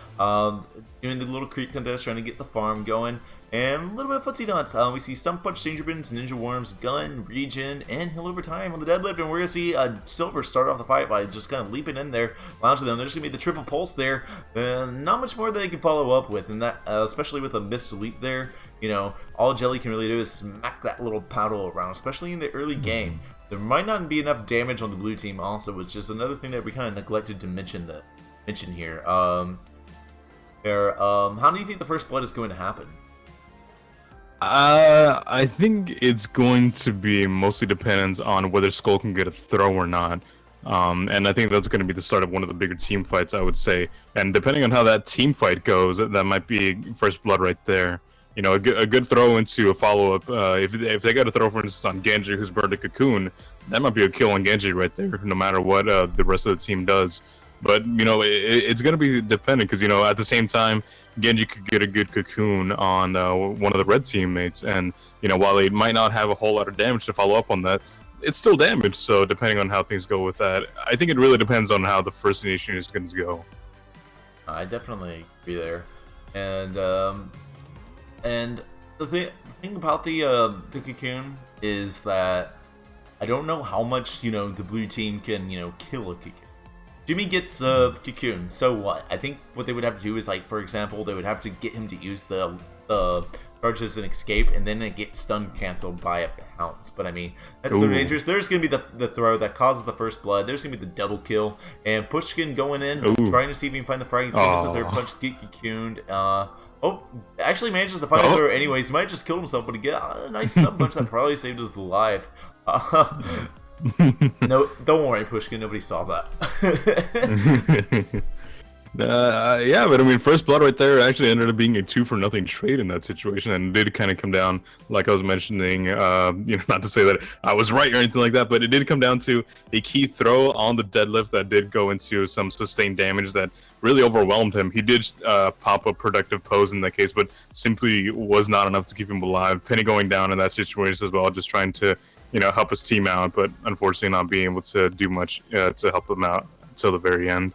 Doing the little creep contest, trying to get the farm going. And a little bit of footsie nuts. We see Sun Punch, Danger Bins, Ninja Worms, Gun, Regen, and Heal Over Time on the Deadlift. And we're going to see Silver start off the fight by just kind of leaping in there, launching them. There's going to be the triple pulse there. Not much more that they can follow up with. And that, especially with a missed leap there, you know, all Jelly can really do is smack that little paddle around, especially in the early game. There might not be enough damage on the blue team also, which is another thing that we kind of neglected to mention here. How do you think the first blood is going to happen? I think it's going to be mostly dependent on whether Skull can get a throw or not. And I think that's going to be the start of one of the bigger team fights, I would say. And depending on how that team fight goes, that might be first blood right there. You know, a good throw into a follow-up. If they got a throw, for instance, on Genji, who's burned a cocoon, that might be a kill on Genji right there, no matter what the rest of the team does. But, you know, it's going to be dependent because, you know, at the same time, Genji could get a good cocoon on one of the red teammates. And, you know, while he might not have a whole lot of damage to follow up on that, it's still damage. So depending on how things go with that, I think it really depends on how the first initiation is going to go. I definitely agree there. And the thing about the cocoon is that I don't know how much, you know, the blue team can, you know, kill a cocoon. Jimmy gets cocoon, so what? I think what they would have to do is, like, for example, they would have to get him to use the charges and escape, and then it gets stun canceled by a pounce. But I mean, that's so dangerous. There's gonna be the throw that causes the first blood. There's gonna be the double kill, and Pushkin going in, trying to see if he can find the frag. He gets the third punch, get cocooned. Actually manages to find a throw anyways. He might have just killed himself, but he got a nice sub punch that probably saved his life. No, don't worry, Pushkin. Nobody saw that. Yeah, but I mean, first blood right there actually ended up being a 2-for-0 trade in that situation, and it did kind of come down, like I was mentioning, you know, not to say that I was right or anything like that, but it did come down to a key throw on the deadlift that did go into some sustained damage that really overwhelmed him. He did pop a productive pose in that case, but simply was not enough to keep him alive. Penny going down in that situation as well, just trying to, you know, help his team out, but unfortunately not being able to do much to help them out until the very end.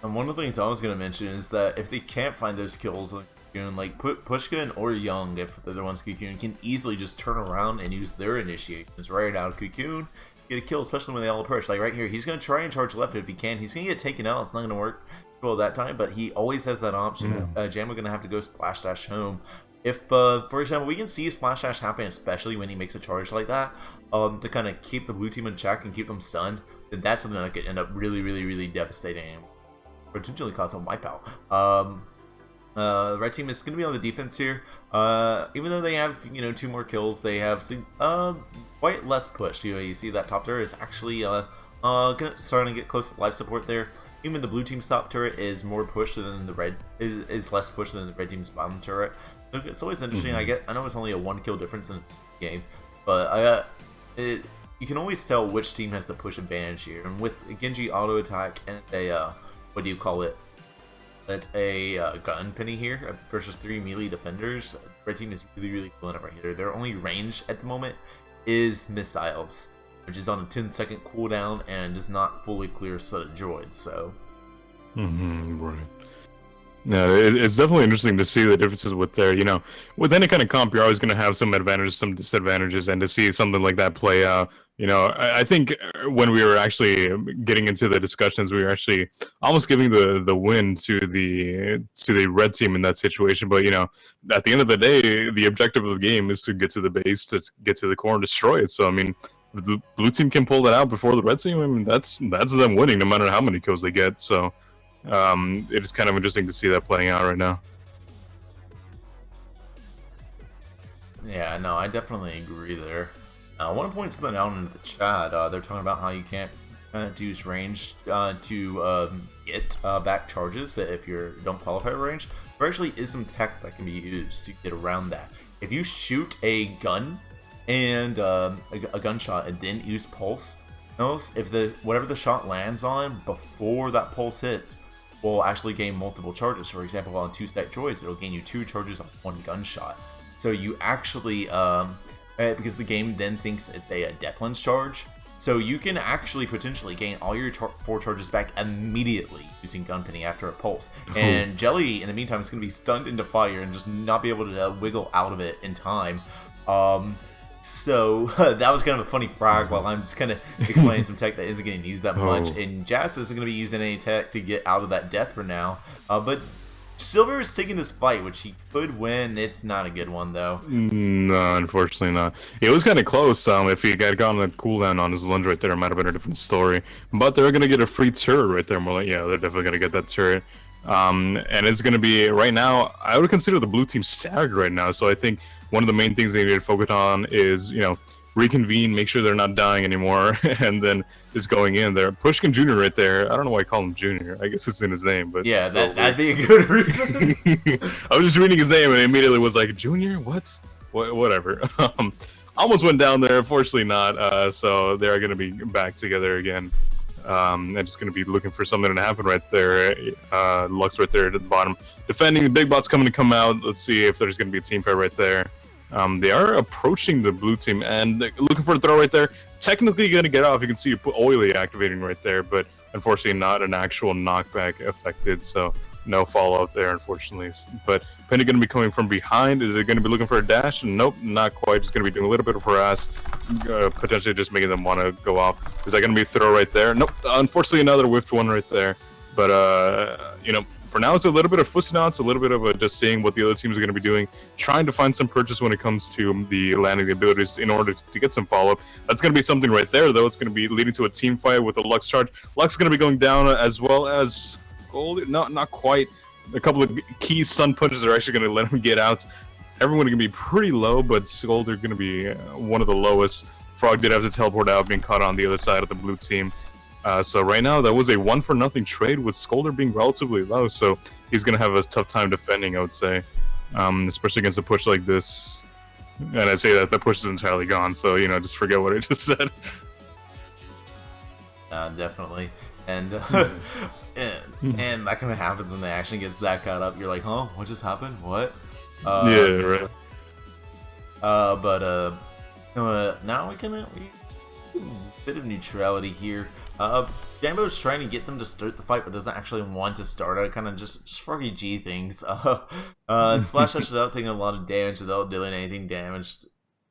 And one of the things I was going to mention is that if they can't find those kills, like Pushkin or Young, if they're the ones Cocoon, can easily just turn around and use their initiations right out of Cocoon, get a kill, especially when they all approach. Like right here, he's going to try and charge left if he can. He's going to get taken out. It's not going to work well that time, but he always has that option. Jammer going to have to go splash dash home. If, for example, we can see a splash dash happen, especially when he makes a charge like that, to kind of keep the blue team in check and keep them stunned, then that's something that could end up really devastating him. Potentially cause a wipeout. The red team is going to be on the defense here. Even though they have, you know, 2 more kills, they have quite less push. You see that top turret is actually starting to get close to life support there. Even the blue team's top turret is more pushed than the red is less pushed than the red team's bottom turret. So it's always interesting. I know it's only a 1 kill difference in the game, but you can always tell which team has the push advantage here. And with Genji auto attack and a what do you call it? It's a gun penny here versus 3 melee defenders. Red team is really pulling up right here. Their only range at the moment is missiles, which is on a 10-second cooldown and does not fully clear a set of droids. So, right. No, it's definitely interesting to see the differences with their, with any kind of comp, you're always going to have some advantages, some disadvantages, and to see something like that play out, I think when we were actually getting into the discussions, we were actually almost giving the win to the red team in that situation. But, at the end of the day, the objective of the game is to get to the base, to get to the core and destroy it. So, I mean, if the blue team can pull that out before the red team, I mean, that's them winning no matter how many kills they get. So, it is kind of interesting to see that playing out right now. yeah, no, I definitely agree there. I want to point something out in the chat. They're talking about how you can't use range to get back charges if you don't qualify for range. There actually is some tech that can be used to get around that. If you shoot a gun and a gunshot and then use pulse, if whatever the shot lands on before that pulse hits will actually gain multiple charges. For example, on 2-stack droids, it'll gain you 2 charges on 1 gunshot. So you actually, because the game then thinks it's a Deathlance charge, so you can actually potentially gain all your 4 charges back immediately using Gun Penny after a pulse. And Jelly, in the meantime, is going to be stunned into fire and just not be able to wiggle out of it in time. So that was kind of a funny frag while I'm just kind of explaining some tech that isn't getting used that much. And Jazz isn't going to be using any tech to get out of that death for now. But Silver is taking this fight, which he could win. It's not a good one, though. No, unfortunately not. It was kind of close. If he had gotten a cooldown on his lunge right there, it might have been a different story. But they're going to get a free turret right there. More like, yeah, they're definitely going to get that turret. And it's going to be, right now, I would consider the blue team staggered right now. So I think one of the main things they need to focus on is, reconvene, make sure they're not dying anymore, and then just going in there. Pushkin Jr. right there. I don't know why I call him Jr. I guess it's in his name, but yeah, that'd be a good reason. I was just reading his name and it immediately was like, Jr. What? Whatever. Almost went down there. Unfortunately not. So they are going to be back together again. I'm just going to be looking for something to happen right there. Lux right there at the bottom. Defending, the big bot's coming to come out. Let's see if there's going to be a team fight right there. They are approaching the blue team and looking for a throw right there. Technically going to get off. You can see Oily activating right there, but unfortunately not an actual knockback affected, so no fallout there, unfortunately. But Penny going to be coming from behind. Is it going to be looking for a dash? Nope, not quite. Just going to be doing a little bit of harass, potentially just making them want to go off. Is that going to be a throw right there? Nope, unfortunately another whiffed one right there. But, for now, it's a little bit of Awesomenauts, a little bit of just seeing what the other teams are going to be doing, trying to find some purchase when it comes to the landing the abilities in order to get some follow-up. That's going to be something right there, though. It's going to be leading to a team fight with a Lux charge. Lux is going to be going down as well as Gold. Not quite. A couple of key stun punches are actually going to let him get out. Everyone going to be pretty low, but Gold are going to be one of the lowest. Frog did have to teleport out, being caught on the other side of the blue team. So right now, that was a 1-for-0 trade with Skolder being relatively low, so he's going to have a tough time defending, I would say, especially against a push like this. And I say that the push is entirely gone, so, just forget what I just said. Definitely. And, and that kind of happens when the action gets that caught up. You're like, huh? What just happened? What? Yeah, right. Now we can... bit of neutrality here. Jambo's trying to get them to start the fight, but doesn't actually want to start it. Kind of just Froggy G things. Splash Dash is out taking a lot of damage without doing anything damaged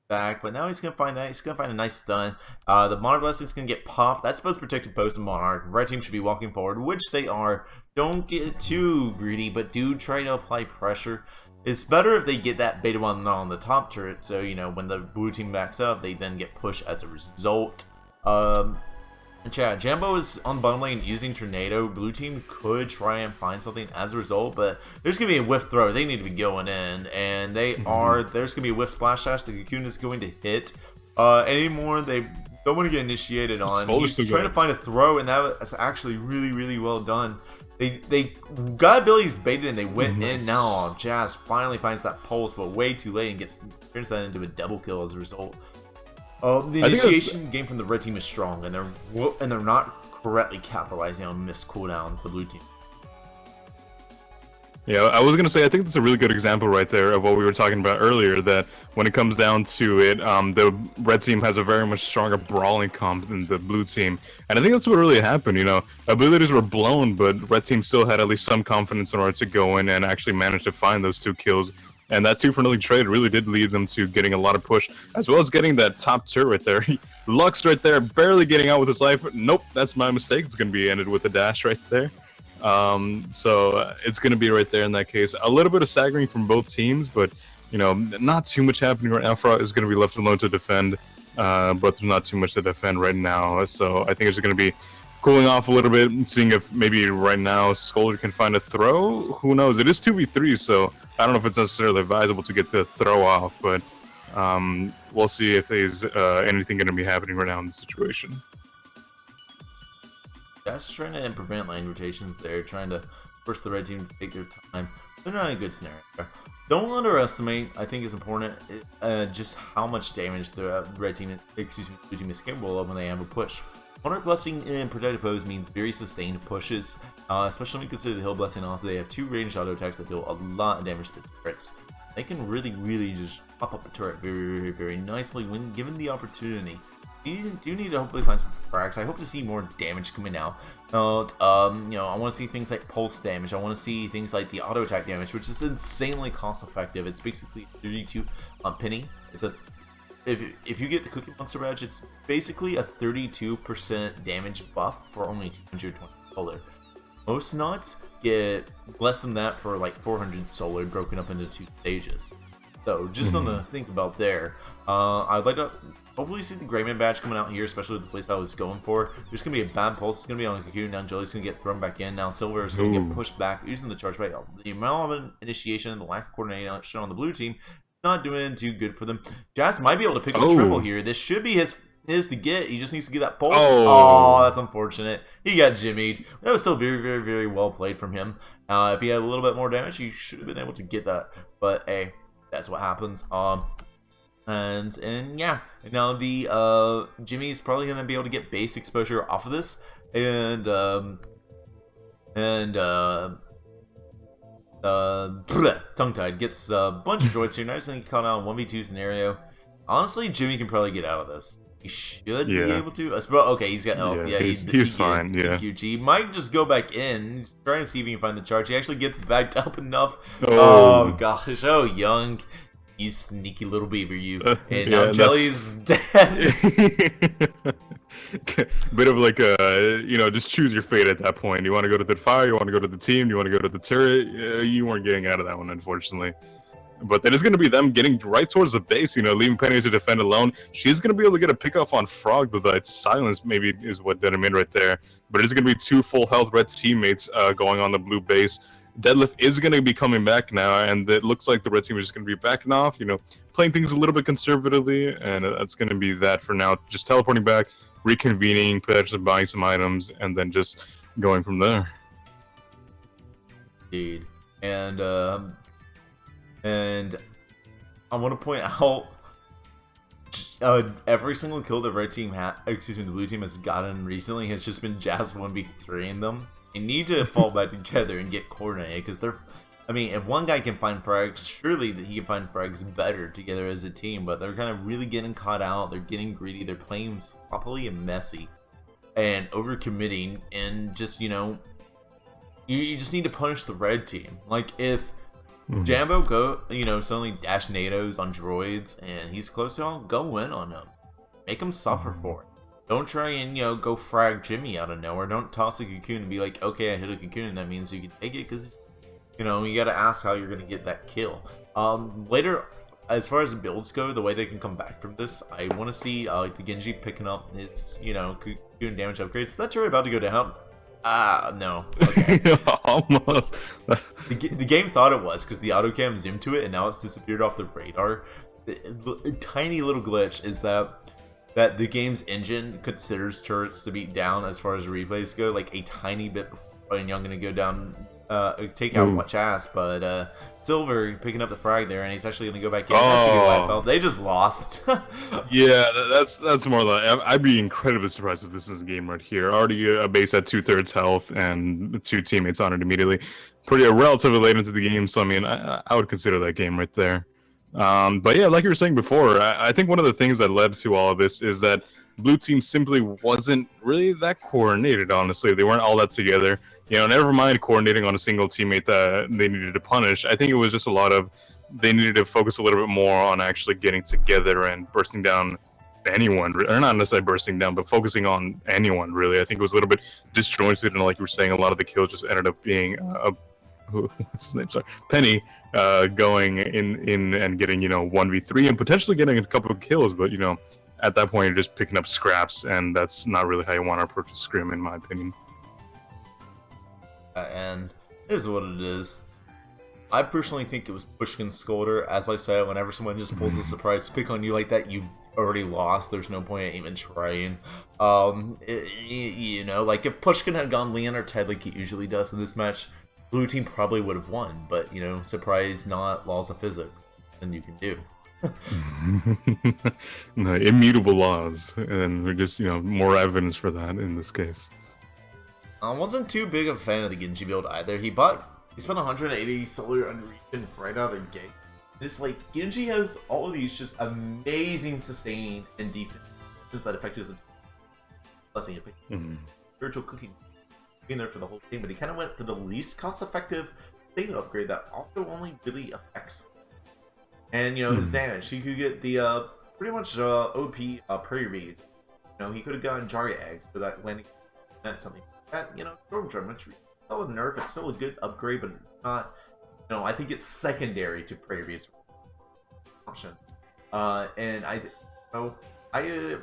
back. But now he's gonna find that. He's gonna find a nice stun. The Monarch Blessing's gonna get popped. That's both protected post and Monarch. Red team should be walking forward, which they are. Don't get too greedy, but do try to apply pressure. It's better if they get that beta one on the top turret, so when the blue team backs up, they then get pushed as a result. Jambo is on bottom lane using Tornado. Blue team could try and find something as a result, but there's gonna be a whiff throw. They need to be going in, and they are. There's gonna be a whiff splash dash. The Cocoon is going to hit. Anymore, they don't want to get initiated on. He's trying to find a throw, and that's actually really well done. They got abilities baited and they went in. Now Jazz finally finds that pulse, but way too late, and turns that into a double kill as a result. The initiation game from the red team is strong, and they're not correctly capitalizing on missed cooldowns. The blue team. Yeah, I was gonna say, I think that's a really good example right there of what we were talking about earlier, that when it comes down to it, the red team has a very much stronger brawling comp than the blue team. And I think that's what really happened, you know. Abilities were blown, but red team still had at least some confidence in order to go in and actually manage to find those 2 kills. And that 2-for-0 trade really did lead them to getting a lot of push, as well as getting that top turret right there. Lux right there, barely getting out with his life. Nope, that's my mistake. It's going to be ended with a dash right there. So it's going to be right there in that case. A little bit of staggering from both teams, but, you know, not too much happening right now. Frog is going to be left alone to defend, but there's not too much to defend right now. So I think it's going to be cooling off a little bit and seeing if maybe right now Scolder can find a throw. Who knows? It is 2v3, so I don't know if it's necessarily advisable to get the throw off, but we'll see if there's anything going to be happening right now in the situation. That's trying to prevent lane rotations there, trying to force the red team to take their time. They're not in a good scenario. Don't underestimate, I think is important, just how much damage the red team, excuse me, blue team is capable of when they have a push. Monarch Blessing in Protected Pose means very sustained pushes, especially when you consider the Hill Blessing. Also, they have 2 ranged auto attacks that deal a lot of damage to the turrets. They can really just pop up a turret very nicely when given the opportunity. You do need to hopefully find some frags. I hope to see more damage coming out. You know, I want to see things like pulse damage. I want to see things like the auto attack damage, which is insanely cost effective. It's basically 32 penny. It's a if you get the Cookie Monster badge, it's basically a 32% damage buff for only 220 solar. Most knots get less than that for like 400 solar, broken up into 2 stages. So just something to think about there. I'd like to hopefully see the Greyman badge coming out here, especially with the place I was going for. There's going to be a bad pulse. It's going to be on Cocoon. Now Jelly's going to get thrown back in. Now Silver is going to get pushed back using the charge rate. The amount of initiation and the lack of coordination on the blue team not doing too good for them. Jazz might be able to pick up a triple here. This should be his to get. He just needs to get that pulse. Oh, that's unfortunate. He got jimmied. That was still very well played from him. If he had a little bit more damage, he should have been able to get that. But hey, that's what happens. And yeah, now the Jimmy's probably gonna be able to get base exposure off of this, and tongue-tied gets a bunch of droids here. Nice and caught out 1v2 scenario. Honestly, Jimmy can probably get out of this. He should be able to. Okay, he's got. Oh, yeah, he's fine. Yeah, he might just go back in. He's trying to see if he can find the charge. He actually gets backed up enough. Oh gosh, oh Young. You sneaky little beaver, you. And now Jelly's dead. Bit of like a, just choose your fate at that point. You want to go to the fire, you want to go to the team, you want to go to the turret. You weren't getting out of that one, unfortunately. But then it's going to be them getting right towards the base, leaving Penny to defend alone. She's going to be able to get a pickoff on Frog, though that silence maybe is what did him in right there. But it's going to be 2 full health red teammates going on the blue base. Deadlift is going to be coming back now, and it looks like the red team is just going to be backing off, playing things a little bit conservatively, and that's going to be that for now. Just teleporting back, reconvening, potentially buying some items, and then just going from there. Indeed. And I want to point out every single kill the red team the blue team has gotten recently has just been Jazz 1v3ing them. They need to fall back together and get coordinated, because if one guy can find frags, surely that he can find frags better together as a team, but they're kind of really getting caught out, they're getting greedy, they're playing sloppily and messy, and overcommitting, and just, you just need to punish the red team. Like, if Jambo suddenly dash NATOs on droids, and he's close to him, go in on him. Make him suffer for it. Don't try and, go frag Jimmy out of nowhere. Don't toss a cocoon and be like, okay, I hit a cocoon, and that means you can take it, because, you gotta ask how you're gonna get that kill. Later, as far as builds go, the way they can come back from this, I want to see, the Genji picking up his, cocoon damage upgrades. That's already about to go down. No. Okay. Almost. The game thought it was, because the autocam zoomed to it, and now it's disappeared off the radar. The tiny little glitch is that the game's engine considers turrets to be down as far as replays go, like a tiny bit before, and I'm gonna go down take out much ass, but Silver picking up the frag there, and he's actually going to go back in. That's gonna be a wipe out. They just lost. Yeah, that's more like I'd be incredibly surprised if this is a game right here. Already a base at 2/3 health and 2 teammates on it immediately. Pretty relatively late into the game, so I mean I would consider that game right there. But yeah, like you were saying before, I think one of the things that led to all of this is that blue team simply wasn't really that coordinated. Honestly, they weren't all that together. You know, never mind coordinating on a single teammate that they needed to punish. I think it was just a lot of they needed to focus a little bit more on actually getting together and bursting down anyone, or not necessarily bursting down, but focusing on anyone, really. I think it was a little bit disjointed, and like you were saying, a lot of the kills just ended up being what's his name? Sorry, Penny going in and getting 1v3 and potentially getting a couple of kills, but at that point you're just picking up scraps, and that's not really how you want to approach a scrim, in my opinion. And it is what it is. I personally think it was Pushkin's Scolder. As I said, whenever someone just pulls a surprise pick on you like that, you've already lost. There's no point in even trying. Like if Pushkin had gone Leon or Ted like he usually does in this match, blue team probably would have won. But surprise, not laws of physics, and you can do. No, immutable laws, and we're just more evidence for that in this case. I wasn't too big of a fan of the Genji build either. He spent 180 solar on region right out of the gate. It's like Genji has all of these just amazing sustain and defense that affect his blessing. Spiritual cooking being there for the whole team, but he kind of went for the least cost-effective thing upgrade that also only really affects him. And his damage, he could get the pretty much OP prayer beads. He could have gotten Jarya eggs so that landing meant something. That Storm Drum, which is still a nerf, it's still a good upgrade, but it's not. I think it's secondary to prayer beads option. And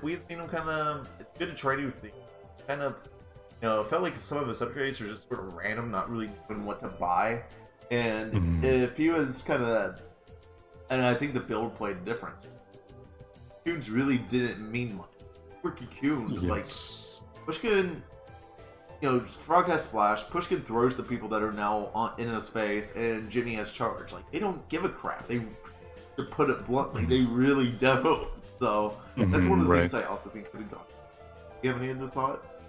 we had seen him kind of. It's good to try new things. Kind of, it felt like some of his upgrades were just sort of random, not really knowing what to buy. And if he was kind of, and I think the build played a difference. Cocoons really didn't mean much. For Cocoons, like Pushkin. Frog has splash, Pushkin throws the people that are now in his face, and Jimmy has charge. Like, they don't give a crap. To put it bluntly, they really don't. So, that's one of the things I also think could have gone. Do you have any other thoughts?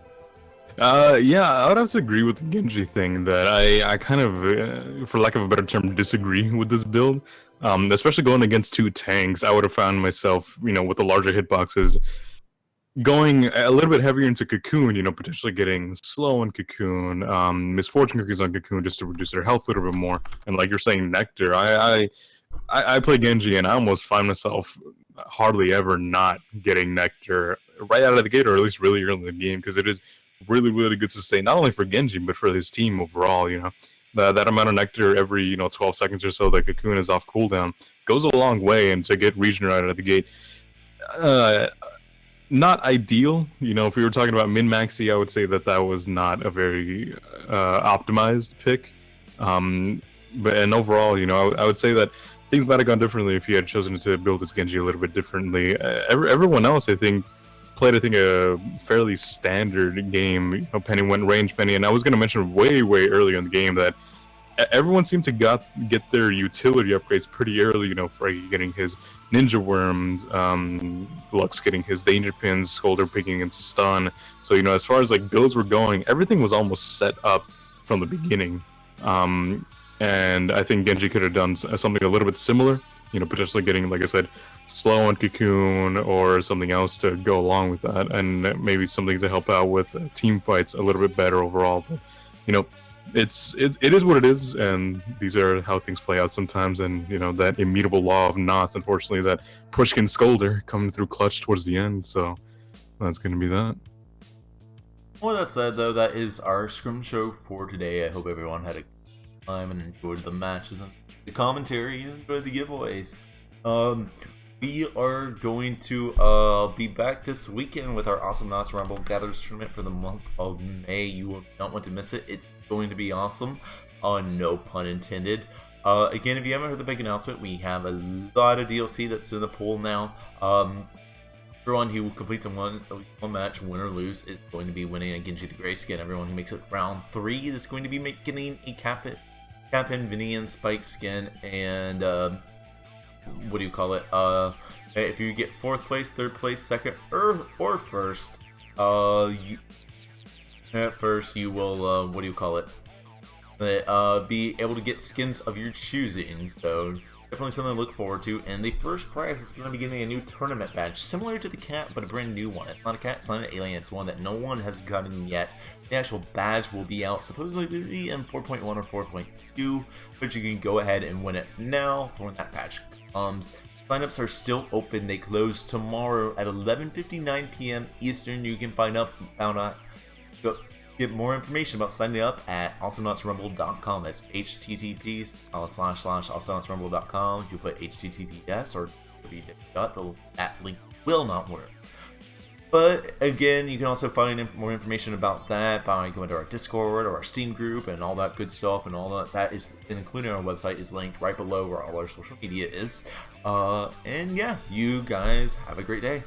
Yeah, I would have to agree with the Genji thing that I kind of, for lack of a better term, disagree with this build. Especially going against 2 tanks, I would have found myself, with the larger hitboxes, going a little bit heavier into Cocoon, potentially getting slow on Cocoon, Misfortune Cookies on Cocoon just to reduce their health a little bit more. And like you're saying, Nectar, I play Genji and I almost find myself hardly ever not getting Nectar right out of the gate, or at least really early in the game, because it is really, really good to sustain, not only for Genji, but for his team overall, That amount of Nectar every, 12 seconds or so that Cocoon is off cooldown goes a long way, and to get Region right out of the gate, not ideal. If we were talking about min-maxi, I would say that was not a very optimized pick. But overall, I would say that things might have gone differently if he had chosen to build his Genji a little bit differently. Everyone else, I think, played a fairly standard game. Penny went range Penny, and I was going to mention way earlier in the game that everyone seemed to get their utility upgrades pretty early. Fraggy getting his Ninja Worms, Lux getting his Danger Pins, Scolder picking into stun. So as far as builds were going, everything was almost set up from the beginning. And I think Genji could have done something a little bit similar. Potentially getting, like I said, slow on Cocoon or something else to go along with that, and maybe something to help out with team fights a little bit better overall. But it is what it is, and these are how things play out sometimes. And that immutable law of knots, unfortunately, that Pushkin Scolder coming through clutch towards the end. So that's going to be that. Well, that said, though, that is our Scrim Show for today. I hope everyone had a good time and enjoyed the matches and the commentary and enjoyed the giveaways. We are going to be back this weekend with our Awesomenauts Rumble Gathers tournament for the month of May. You will not want to miss it. It's going to be awesome. No pun intended. Again, if you haven't heard the big announcement, we have a lot of DLC that's in the pool now. Everyone who completes one match, win or lose, is going to be winning a Genji the Grey skin. Everyone who makes it round 3 is going to be getting a Captain Vinian Spike skin, and what do you call it? If you get 4th place, 3rd place, 2nd, or 1st, at first you will what do you call it? Be able to get skins of your choosing. So definitely something to look forward to. And the first prize is going to be getting a new tournament badge, similar to the cat, but a brand new one. It's not a cat, it's not an alien, it's one that no one has gotten yet. The actual badge will be out supposedly in 4.1 or 4.2, but you can go ahead and win it now for when that badge comes. Signups are still open. They close tomorrow at 11:59 p.m. Eastern. You can get more information about signing up at awesomenautsrumble.com. That's http://awesomenautsrumble.com. If you put https or that link will not work. But again, you can also find more information about that by going to our Discord or our Steam group and all that good stuff, and all that is including our website is linked right below where all our social media is. And yeah, you guys have a great day.